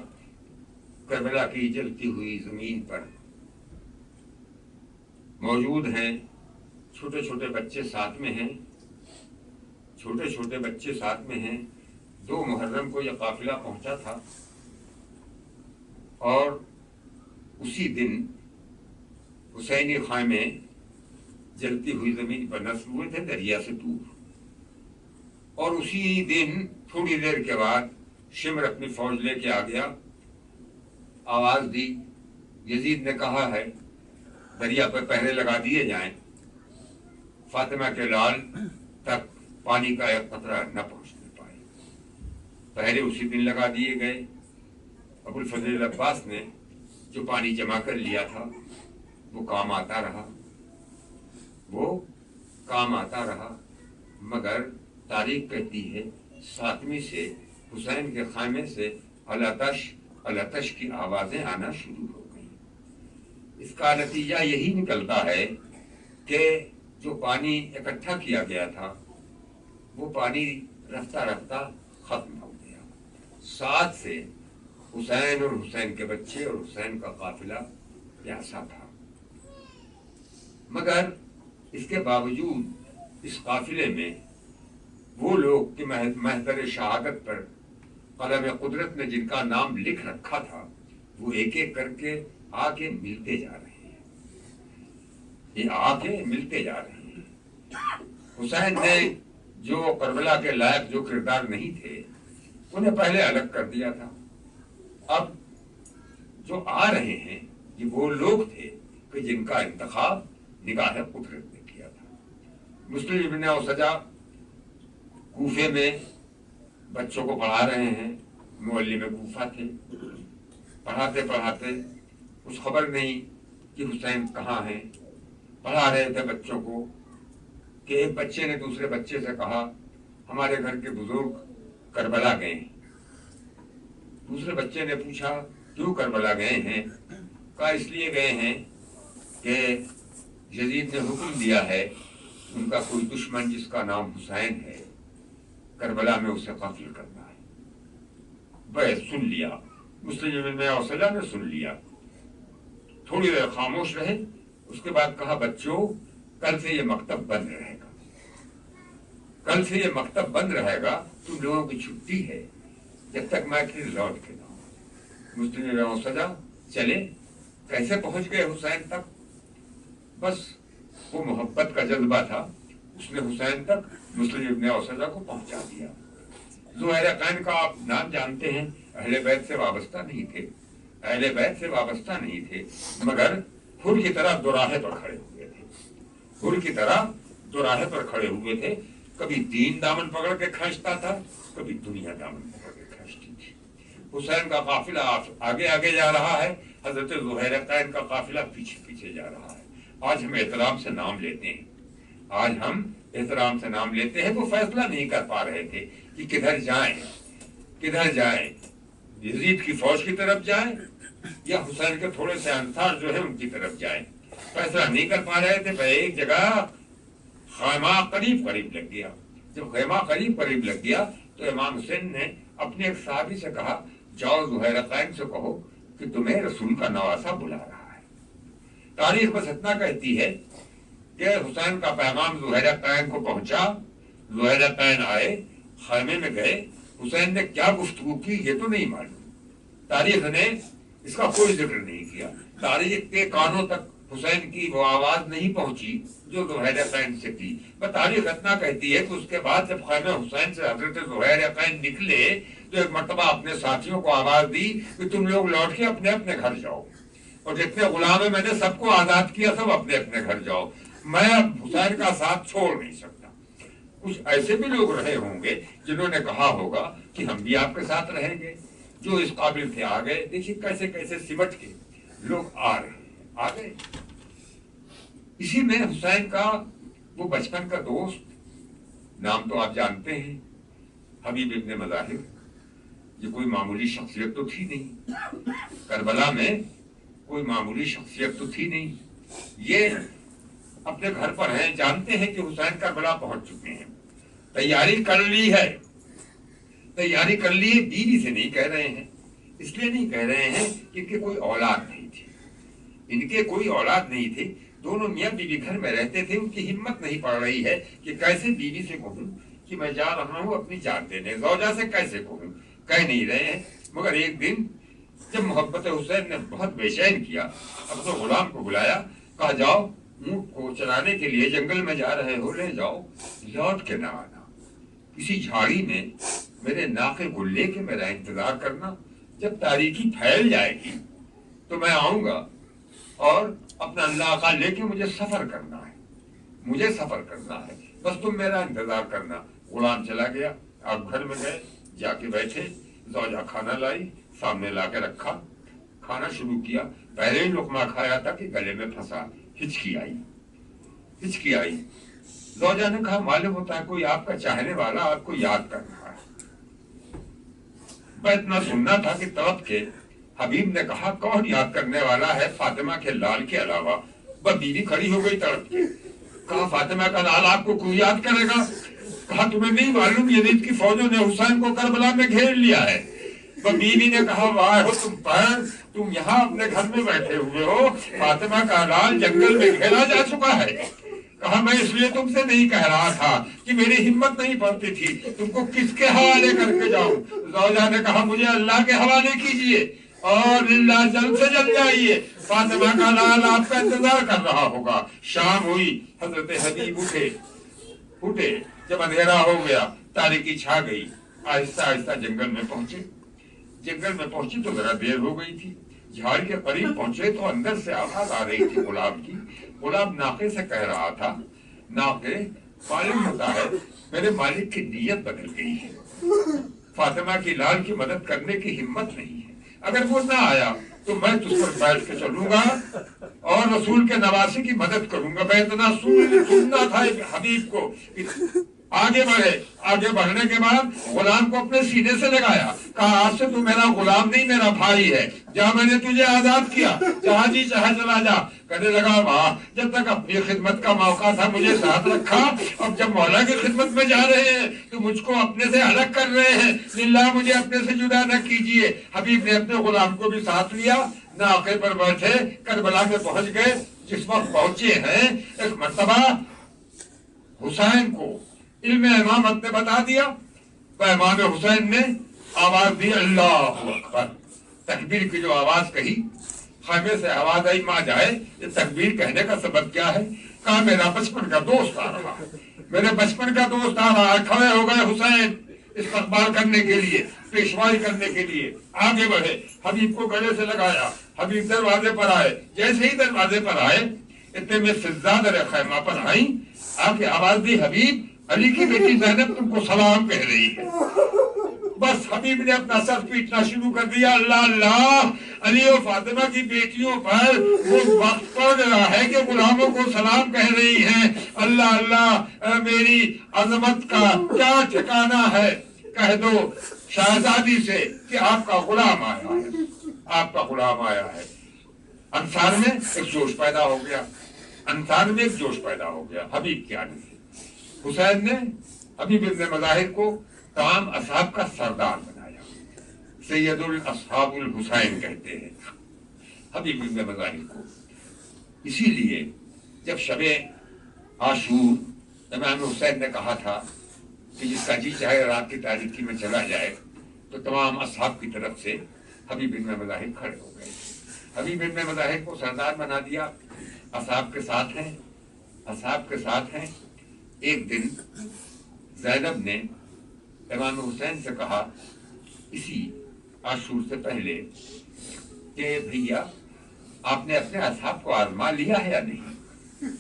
کربلا کی جلتی ہوئی زمین پر موجود ہیں. چھوٹے چھوٹے بچے ساتھ میں ہیں. چھوٹے چھوٹے بچے ساتھ میں ہیں. 2 محرم کو یہ قافلہ پہنچا تھا اور اسی دن حسینی خیمے جلتی ہوئی زمین پر نصب ہوئے تھے دریا سے دور. اور اسی دن تھوڑی دیر کے بعد شمر اپنی فوج لے کے آ گیا. آواز دی. یزید نے کہا ہے دریا پر پہرے لگا دیے جائیں، فاطمہ کے لال تک پانی کا ایک قطرہ نہ پہنچنے پائے. پہرے اسی دن لگا دیے گئے. ابو الفضل عباس نے جو پانی جمع کر لیا تھا وہ کام آتا رہا، مگر تاریخ کہتی ہے 7ویں سے حسین کے خیمے سے الاتش کی آوازیں آنا شروع ہو گئیں. اس کا نتیجہ یہی نکلتا ہے کہ جو پانی اکٹھا کیا گیا تھا وہ پانی رفتہ رفتہ ختم ہو گیا. ساتھ سے حسین اور حسین کے بچے اور حسین کا قافلہ پیاسا تھا. مگر اس کے باوجود اس قافلے میں وہ لوگ کہ محضر شہادت پر قلم قدرت نے جن کا نام لکھ رکھا تھا وہ ایک ایک کر کے آ کے ملتے جا رہے ہیں. حسین نے جو کربلا کے لائق جو کردار نہیں تھے انہیں پہلے الگ کر دیا تھا. اب جو آ رہے ہیں یہ وہ لوگ تھے کہ جن کا انتخاب نگاہ قدرت نے کیا تھا. مسلم ابن اوسجا کوفے میں بچوں کو پڑھا رہے ہیں. معلم کوفہ تھے. پڑھاتے پڑھاتے کچھ خبر نہیں کہ حسین کہاں ہیں. پڑھا رہے تھے بچوں کو کہ ایک بچے نے دوسرے بچے سے کہا ہمارے گھر کے بزرگ کربلا گئے ہیں. دوسرے بچے نے پوچھا کیوں کربلا گئے ہیں؟ کہا اس لیے گئے ہیں کہ یزید نے حکم دیا ہے ان کا کوئی دشمن جس کا نام حسین ہے کربلا میں اسے قتل کرنا ہے. بس سن لیا. مسلم ابن اوسجا نے سن لیا. تھوڑی دیر خاموش رہے. اس کے بعد کہا بچوں کل سے یہ مکتب بند رہے گا. تم لوگوں کی چھٹی ہے جب تک میں پھر لوٹ کے نہ ہوں. مسلم ابن اوسجا چلے. کیسے پہنچ گئے حسین تک؟ بس وہ محبت کا جذبہ تھا اس نے حسین تک مسلم ابن اوسجا کو پہنچا دیا. زہیرقین کا آپ نام جانتے ہیں. اہل بیت سے وابستہ نہیں تھے مگر حر کی طرح دوراہے پر کھڑے ہوئے تھے. کبھی دین دامن پکڑ کے کھینچتا تھا، کبھی دنیا دامن پکڑ کے کھینچتی تھی. حسین کا قافلہ آگے آگے جا رہا ہے، حضرت زہیرقین کا قافلہ پیچھے پیچھے جا رہا ہے. آج ہم احترام سے نام لیتے ہیں. وہ فیصلہ نہیں کر پا رہے تھے کہ کدھر جائیں. یزید کی فوج کی طرف جائیں یا حسین کے تھوڑے سے انصار جو ہے ان کی طرف جائیں. فیصلہ نہیں کر پا رہے تھے. ایک جگہ خیمہ قریب لگ گیا. جب خیمہ قریب لگ گیا تو امام حسین نے اپنے ایک صحابی سے کہا جاؤ زہیرقین سے کہو کہ تمہیں رسول کا نواسہ بلا رہا ہے. تاریخ بس اتنا کہتی ہے کہ حسین کا پیغام زہیرقین کو پہنچا. زہیرقین آئے، خیمے میں گئے. حسین نے کیا گفتگو کی یہ تو نہیں معلوم. تاریخ نے اس کا کوئی ذکر نہیں کیا. تاریخ کے کانوں تک حسین کی وہ آواز نہیں پہنچی جو زہیرقین سے تھی. بس تاریخ اتنا کہتی ہے کہ اس کے بعد جب خیمہ حسین سے حضرت زہیرقین نکلے تو ایک مرتبہ اپنے ساتھیوں کو آواز دی کہ تم لوگ لوٹ کے اپنے اپنے گھر جاؤ، اور جتنے غلام ہیں میں نے سب کو آزاد کیا، سب اپنے اپنے گھر جاؤ. میں اب حسین کا ساتھ چھوڑ نہیں سکتا. کچھ ایسے بھی لوگ رہے ہوں گے جنہوں نے کہا ہوگا کہ ہم بھی آپ کے ساتھ رہیں گے. جو اس قابل تھے آ گئے. دیکھیے کیسے کیسے سمٹ کے لوگ آ گئے. اسی میں حسین کا وہ بچپن کا دوست، نام تو آپ جانتے ہیں، حبیب ابن مظاہر. یہ کوئی معمولی شخصیت تو تھی نہیں. کربلا میں کوئی معمولی شخصیت تو تھی نہیں. یہ اپنے گھر پر ہیں، جانتے ہیں کہ حسین کربلا پہنچ چکے ہیں. تیاری کر لی ہے. بیوی سے نہیں کہہ رہے ہیں. اس لیے نہیں کہہ رہے ہیں کہ ان کے کوئی اولاد نہیں تھی. دونوں میاں بیوی گھر میں رہتے تھے. ان کی ہمت نہیں پڑ رہی ہے کہ کیسے بیوی سے کہوں کہ میں جا رہا ہوں اپنی جان دینے. زوجہ سے کیسے کہوں؟ کہہ نہیں رہے ہیں. مگر ایک دن جب محبت حسین نے بہت بے چین کیا، اپنے غلام کو بلایا، کہا جاؤ اونٹ کو چرانے کے لیے جنگل میں جا رہے ہو، لے جاؤ، لوٹ کے نہ آنا، کسی جھاڑی میں میرے ناقے کو لے کے میرا انتظار کرنا. جب تاریکی پھیل جائے گی تو میں آؤں گا اور اپنا ناقہ لے کے مجھے سفر کرنا ہے، مجھے سفر کرنا ہے، بس تم میرا انتظار کرنا. غلام چلا گیا. آپ گھر میں گئے، جا کے بیٹھے، زوجہ کھانا لائی، سامنے لا کے رکھا، کھانا شروع کیا. پہلے ہی لقمہ کھایا تھا کہ گلے میں پھنسا، ہچکی آئی. زوجہ نے کہا معلوم ہوتا ہے کوئی آپ کا چاہنے والا آپ کو یاد کر رہا ہے. میں اتنا سننا تھا کہ تڑپ کے حبیب نے کہا کون یاد کرنے والا ہے فاطمہ کے لال کے علاوہ؟ بس بیوی کھڑی ہو گئی تڑپ کے. کہا فاطمہ کا لال آپ کو کوئی یاد کرے گا؟ کہا تمہیں نہیں معلوم یزید کی فوجوں نے حسین کو کربلا میں گھیر لیا ہے. بیوی نے کہا واہ ہو تم پر، تم یہاں اپنے گھر میں بیٹھے ہوئے ہو، فاطمہ کا لال جنگل میں گھیرا جا چکا ہے. کہا میں اس لیے تم سے نہیں کہہ رہا تھا کہ میری ہمت نہیں پڑتی تھی، تم کو کس کے حوالے کر کے جاؤں. زوجہ نے کہا مجھے اللہ کے حوالے کیجئے اور للہ جلد سے جلد جائیے، فاطمہ کا لال آپ کا انتظار کر رہا ہوگا. شام ہوئی، حضرت حبیب اٹھے. جب اندھیرا ہو گیا، تاریکی چھا گئی، آہستہ آہستہ جنگل میں پہنچی تو ذرا دیر ہو گئی تھی. جھاڑ کے قریب پہنچے تو اندر سے آواز آ رہی تھی غلام کی. غلام ناقے سے کہہ رہا تھا ناقے معلوم ہوتا ہے میرے مالک کی نیت بدل گئی ہے، فاطمہ کی لال کی مدد کرنے کی ہمت نہیں ہے. اگر وہ نہ آیا تو میں تجھ پر بیٹھ کے چلوں گا اور رسول کے نواسی کی مدد کروں گا. میں اتنا سننا تھا حبیب کو. آگے بڑھنے کے بعد غلام کو اپنے سینے سے لگایا، کہا آج سے تو میرا غلام نہیں میرا بھائی ہے، جہاں میں نے تجھے آزاد کیا، جہاں جی چاہے چلا جا. کہنے لگا واہ، جب تک اپنی خدمت کا موقع تھا مجھے ساتھ رکھا، اب جب مولا کی خدمت میں جا رہے ہیں تو مجھ کو اپنے سے الگ کر رہے ہیں. للہ مجھے اپنے سے جدا نہ کیجیے. حبیب نے اپنے غلام کو بھی ساتھ لیا، ناقے پر بیٹھے کربلا میں پہنچ گئے. جس وقت پہنچے ہیں ایک مرتبہ حسین کو علم امامت نے بتا دیا تو امام حسین نے آواز دی اللہ اکبر. تکبیر کی جو آواز کہی، خیمے سے آواز آئی ماں جائے یہ تکبیر کہنے کا سبب کیا ہے؟ کہا میرا بچپن کا دوست آ رہا ہے، میرے بچپن کا دوست آ رہا ہے. کھڑے ہو گئے حسین استقبال کرنے کے لیے، پیشوائی کرنے کے لیے. آگے بڑھے، حبیب کو گلے سے لگایا. حبیب دروازے پر آئے. جیسے ہی دروازے پر آئے اتنے میں سجدہ در خیمہ پر آئیں. آ کے آواز دی حبیب علی کی بیٹی زینب تم کو سلام کہہ رہی ہے. بس حبیب نے اپنا سر پیٹنا شروع کر دیا. اللہ اللہ، علی و فاطمہ کی بیٹیوں پر وہ وقت پڑ رہا ہے کہ غلاموں کو سلام کہہ رہی ہیں. اللہ اللہ، میری عظمت کا کیا ٹھکانہ ہے؟ کہہ دو شہزادی سے کہ آپ کا غلام آیا ہے، آپ کا غلام آیا ہے. انصار میں ایک جوش پیدا ہو گیا حبیب کے آنے سے. حسین نے حبیب ابن مظاہر کو تمام اصحاب کا سردار بنایا. سید الاصحاب الحسین کہتے ہیں حبیب ابن مظاہر کو. اسی لیے جب شب عاشور امام حسین نے کہا تھا کہ جس کا جی چاہے رات کی تاریکی میں چلا جائے، تو تمام اصحاب کی طرف سے حبیب ابن مظاہر کھڑے ہو گئے. حبیب ابن مظاہر کو سردار بنا دیا. اصحاب کے ساتھ ہیں. ایک دن زینب نے امام حسین سے کہا اسی عاشور سے پہلے کہ بھیا آپ نے اپنے اصحاب کو آزما لیا ہے یا نہیں؟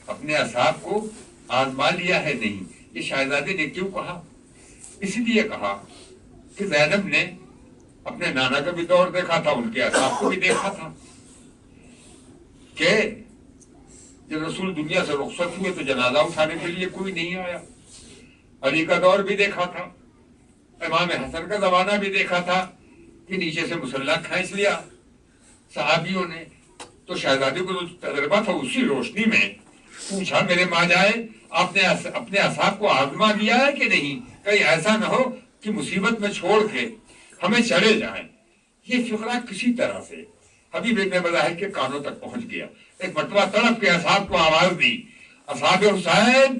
اپنے اصحاب کو آزما لیا ہے نہیں. یہ شہزادے نے کیوں کہا؟ اس لیے کہا کہ زینب نے اپنے نانا کا بھی دور دیکھا تھا، ان کے اصحاب کو بھی دیکھا تھا کہ جب رسول دنیا سے رخصت ہوئے تو جنازہ اٹھانے کے لیے کوئی نہیں آیا. علی کا دور بھی دیکھا تھا، امام حسن کا زمانہ بھی دیکھا تھا کہ نیچے سے مسلح کھینچ لیا صحابیوں نے. تو شہزادی کو جو تجربہ تھا اسی روشنی میں پوچھا میرے ماں جائے آپ نے اپنے اصحاب کو آزما دیا ہے کہ نہیں؟ کہیں ایسا نہ ہو کہ مصیبت میں چھوڑ کے ہمیں چلے جائیں. یہ فقرہ کسی طرح سے حبیب ابن مظاہر کے کانوں تک پہنچ گیا. ایک مرتبہ تڑپ کے اصحاب کو آواز دی اصحاب حسین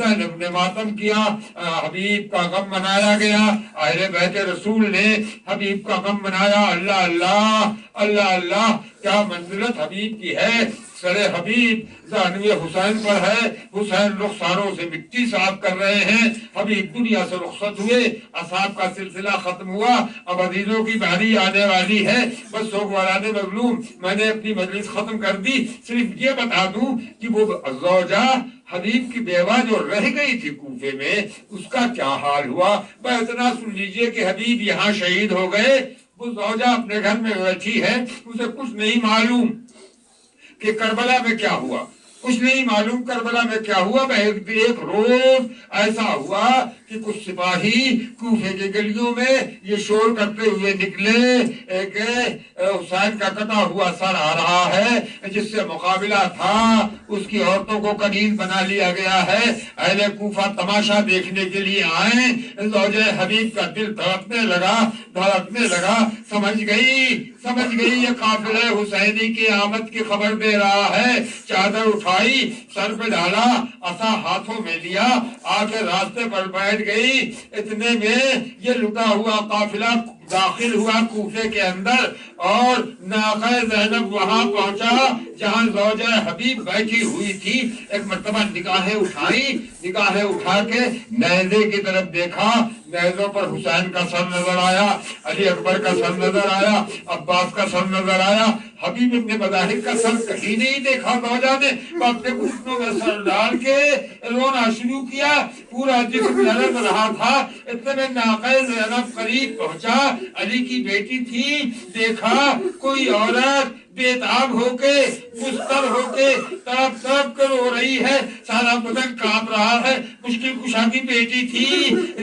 زینب نے ماتم کیا، حبیب کا غم منایا گیا، اہل بیت رسول نے حبیب کا غم منایا۔ اللہ اللہ اللہ اللہ، کیا منزلت حبیب کی ہے۔ سر حبیب زانوی حسین پر ہے، حسین رخساروں سے مٹی صاف کر رہے ہیں، حبیب دنیا سے رخصت ہوئے، اصحاب کا سلسلہ ختم ہوا، اب عزیزوں کی باری آنے والی ہے۔ بس سوگواران مظلوم، میں نے اپنی مجلس ختم کر دی، صرف یہ بتا دوں کہ وہ زوجہ حبیب کی بیوہ جو رہ گئی تھی کوفے میں، اس کا کیا حال ہوا۔ بس اتنا سن لیجئے کہ حبیب یہاں شہید ہو گئے، وہ زوجہ اپنے گھر میں بیٹھی ہے، اسے کچھ نہیں معلوم کہ کربلا میں کیا ہوا، کچھ نہیں معلوم کربلا میں کیا ہوا۔ ایک روز ایسا ہوا کہ کچھ سپاہی کوفے کے گلیوں میں یہ شور کرتے ہوئے نکلے کہ حسین کا کٹا ہوا سر آ رہا ہے، جس سے مقابلہ تھا اس کی عورتوں کو قلیل بنا لیا گیا ہے۔ اہل کوفہ تماشا دیکھنے کے لیے آئے، زوجہ حبیب کا دل دھڑکنے لگا، سمجھ گئی یہ قافلہ حسینی کی آمد کی خبر دے رہا ہے۔ چادر اٹھائی، سر پہ ڈالا، عصا ہاتھوں میں لیا، آگے راستے پر بیٹھ گئی۔ اتنے میں یہ لٹا ہوا قافلہ داخل ہوا کوفے کے اندر، اور ناقہ زینب وہاں پہنچا جہاں زوجہ حبیب بیٹھی ہوئی تھی۔ ایک مرتبہ نگاہیں اٹھا کے نیزے کی طرف دیکھا، نیزوں پر حسین کا سر نظر آیا، علی اکبر کا سر نظر آیا، عباس کا سر نظر آیا۔ حبیب ابن مظاہر کا سر کہیں نہیں دیکھا زوجہ نے، اپنے گھٹنوں میں سر ڈال کے رونا شروع کیا، پورا جسم لرز رہا تھا۔ اتنے میں ناقہ زینب قریب پہنچا، علی کی بیٹی تھی، دیکھا کوئی عورت بےتاب ہو کے، مستر ہو کے تڑپ تڑپ کر رو رہی ہے، سارا بدن کانپ رہا ہے، مشکل کشا کی بیٹی تھی،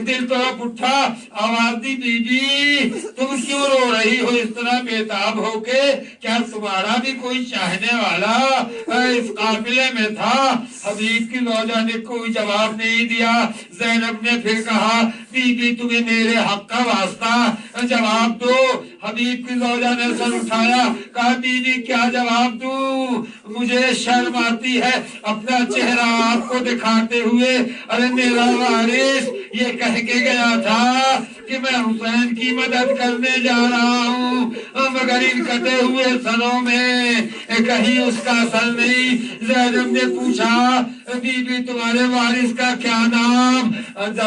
دل تڑپ اٹھا، آواز دی، بی بی تم کیوں رو رہی ہو اس طرح بےتاب ہو کے؟ کیا تمہارا بھی کوئی چاہنے والا اس قافلے میں تھا؟ حبیب کی زوجہ نے کوئی جواب نہیں دیا۔ زینب نے پھر کہا، بی بی تمہیں میرے حق کا واسطہ جواب دو۔ حبیب کی زوجہ نے سر اٹھایا، کہا بی بی کیا جواب دوں، مجھے شرم آتی ہے اپنا چہرہ آپ کو دکھاتے ہوئے۔ ارے میرا وارث یہ کہہ کے گیا تھا کہ میں حسین کی مدد کرنے جا رہا ہوں، مگر ان کٹے ہوئے سروں میں کہیں اس کا سر نہیں۔ زینب نے پوچھا، بی بی تمہارے وارث کا کیا نام؟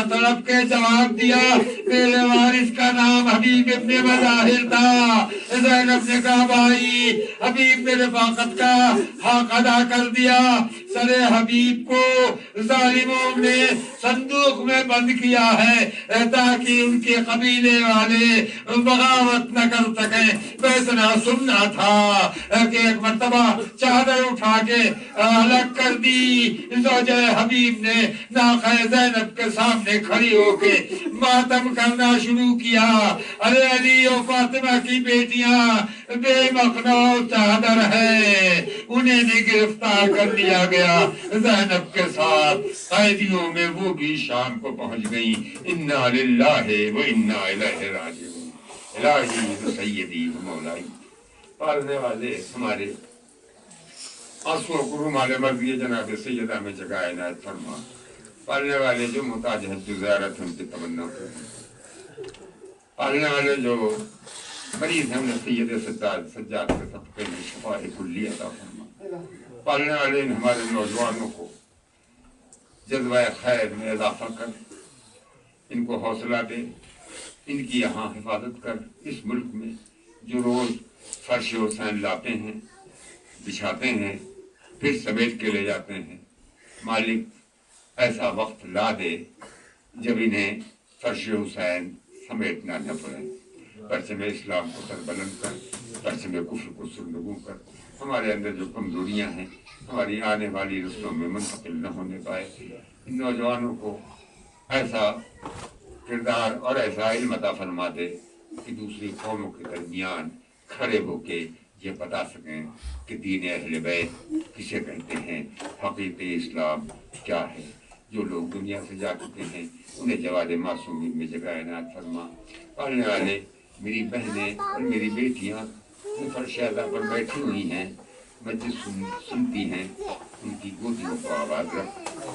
تڑپ کے جواب دیا، میرے وارث کا نام حبیب ابن مظاہر تھا۔ زینب نے کہا، بھائی حبیب نے رفاقت کا حق ادا کر دیا، سر حبیب کو ظالموں نے صندوق میں بند کیا ہے تاکہ ان کے قبیلے والے بغاوت نہ کر سکیں۔ فیصلہ سننا تھا کہ ایک مرتبہ چادر اٹھا کے الگ کر دی۔ زوجہ حبیب نے ناقہ زینب کے سامنے کھڑی ہو کے ماتم کرنا شروع کیا۔ ارے علی و فاطمہ کی بیٹیاں بے مخنو چادر ہے، انہیں بھی گرفتار کر لیا گیا۔ زینب کے ساتھ قیدیوں میں وہ بھی شام کو پہنچ گئی۔ انا للہ و انا الیہ راجعون۔ الہی سیدی و مولائی، پالنے والے ہمارے آنسوؤں کو رومال مرضی جناب سیدہ میں جگہ عنایت فرما۔ پالنے والے جو محتاج ہے، جو زیارت ہے، ان کی تمنا فرما۔ پالنے والے جو مریض ہیں، انہیں سید سجاد کے صدقے میں شفاء کلی عطا فرما۔ پالنے والے ہمارے نوجوانوں کو جذبہ خیر میں اضافہ کر، ان کو حوصلہ دے، ان کی یہاں حفاظت کر۔ اس ملک میں جو روز فرش حسین لاتے ہیں، بچھاتے ہیں، پھر سمیٹ کے لے جاتے ہیں، مالک ایسا وقت لا دے جب انہیں فرش حسین سمیٹنا نہ پڑے۔ پرچم اسلام کو سر بلند کر، پرچم کفر کو سرنگوں کر، ہمارے اندر جو کمزوریاں ہیں ہماری آنے والی نسلوں میں منتقل نہ ہونے پائے۔ ان نوجوانوں کو ایسا کردار اور ایسا علم عطا فرما دے کہ دوسری قوموں کے درمیان کھڑے ہو کے یہ بتا سکیں کہ دین اہل بیت کسے کہتے ہیں، حقیقی اسلام کیا ہے۔ جو لوگ دنیا سے جا چکے ہیں انہیں جواد معصومین میں جگہ عنایت فرما۔ پالنے والے میری بہنیں اور میری بیٹیاں جو فرشادہ پر بیٹھی ہوئی ہیں، مسجد سنتی ہیں، ان کی گودیوں کو آباد رکھ،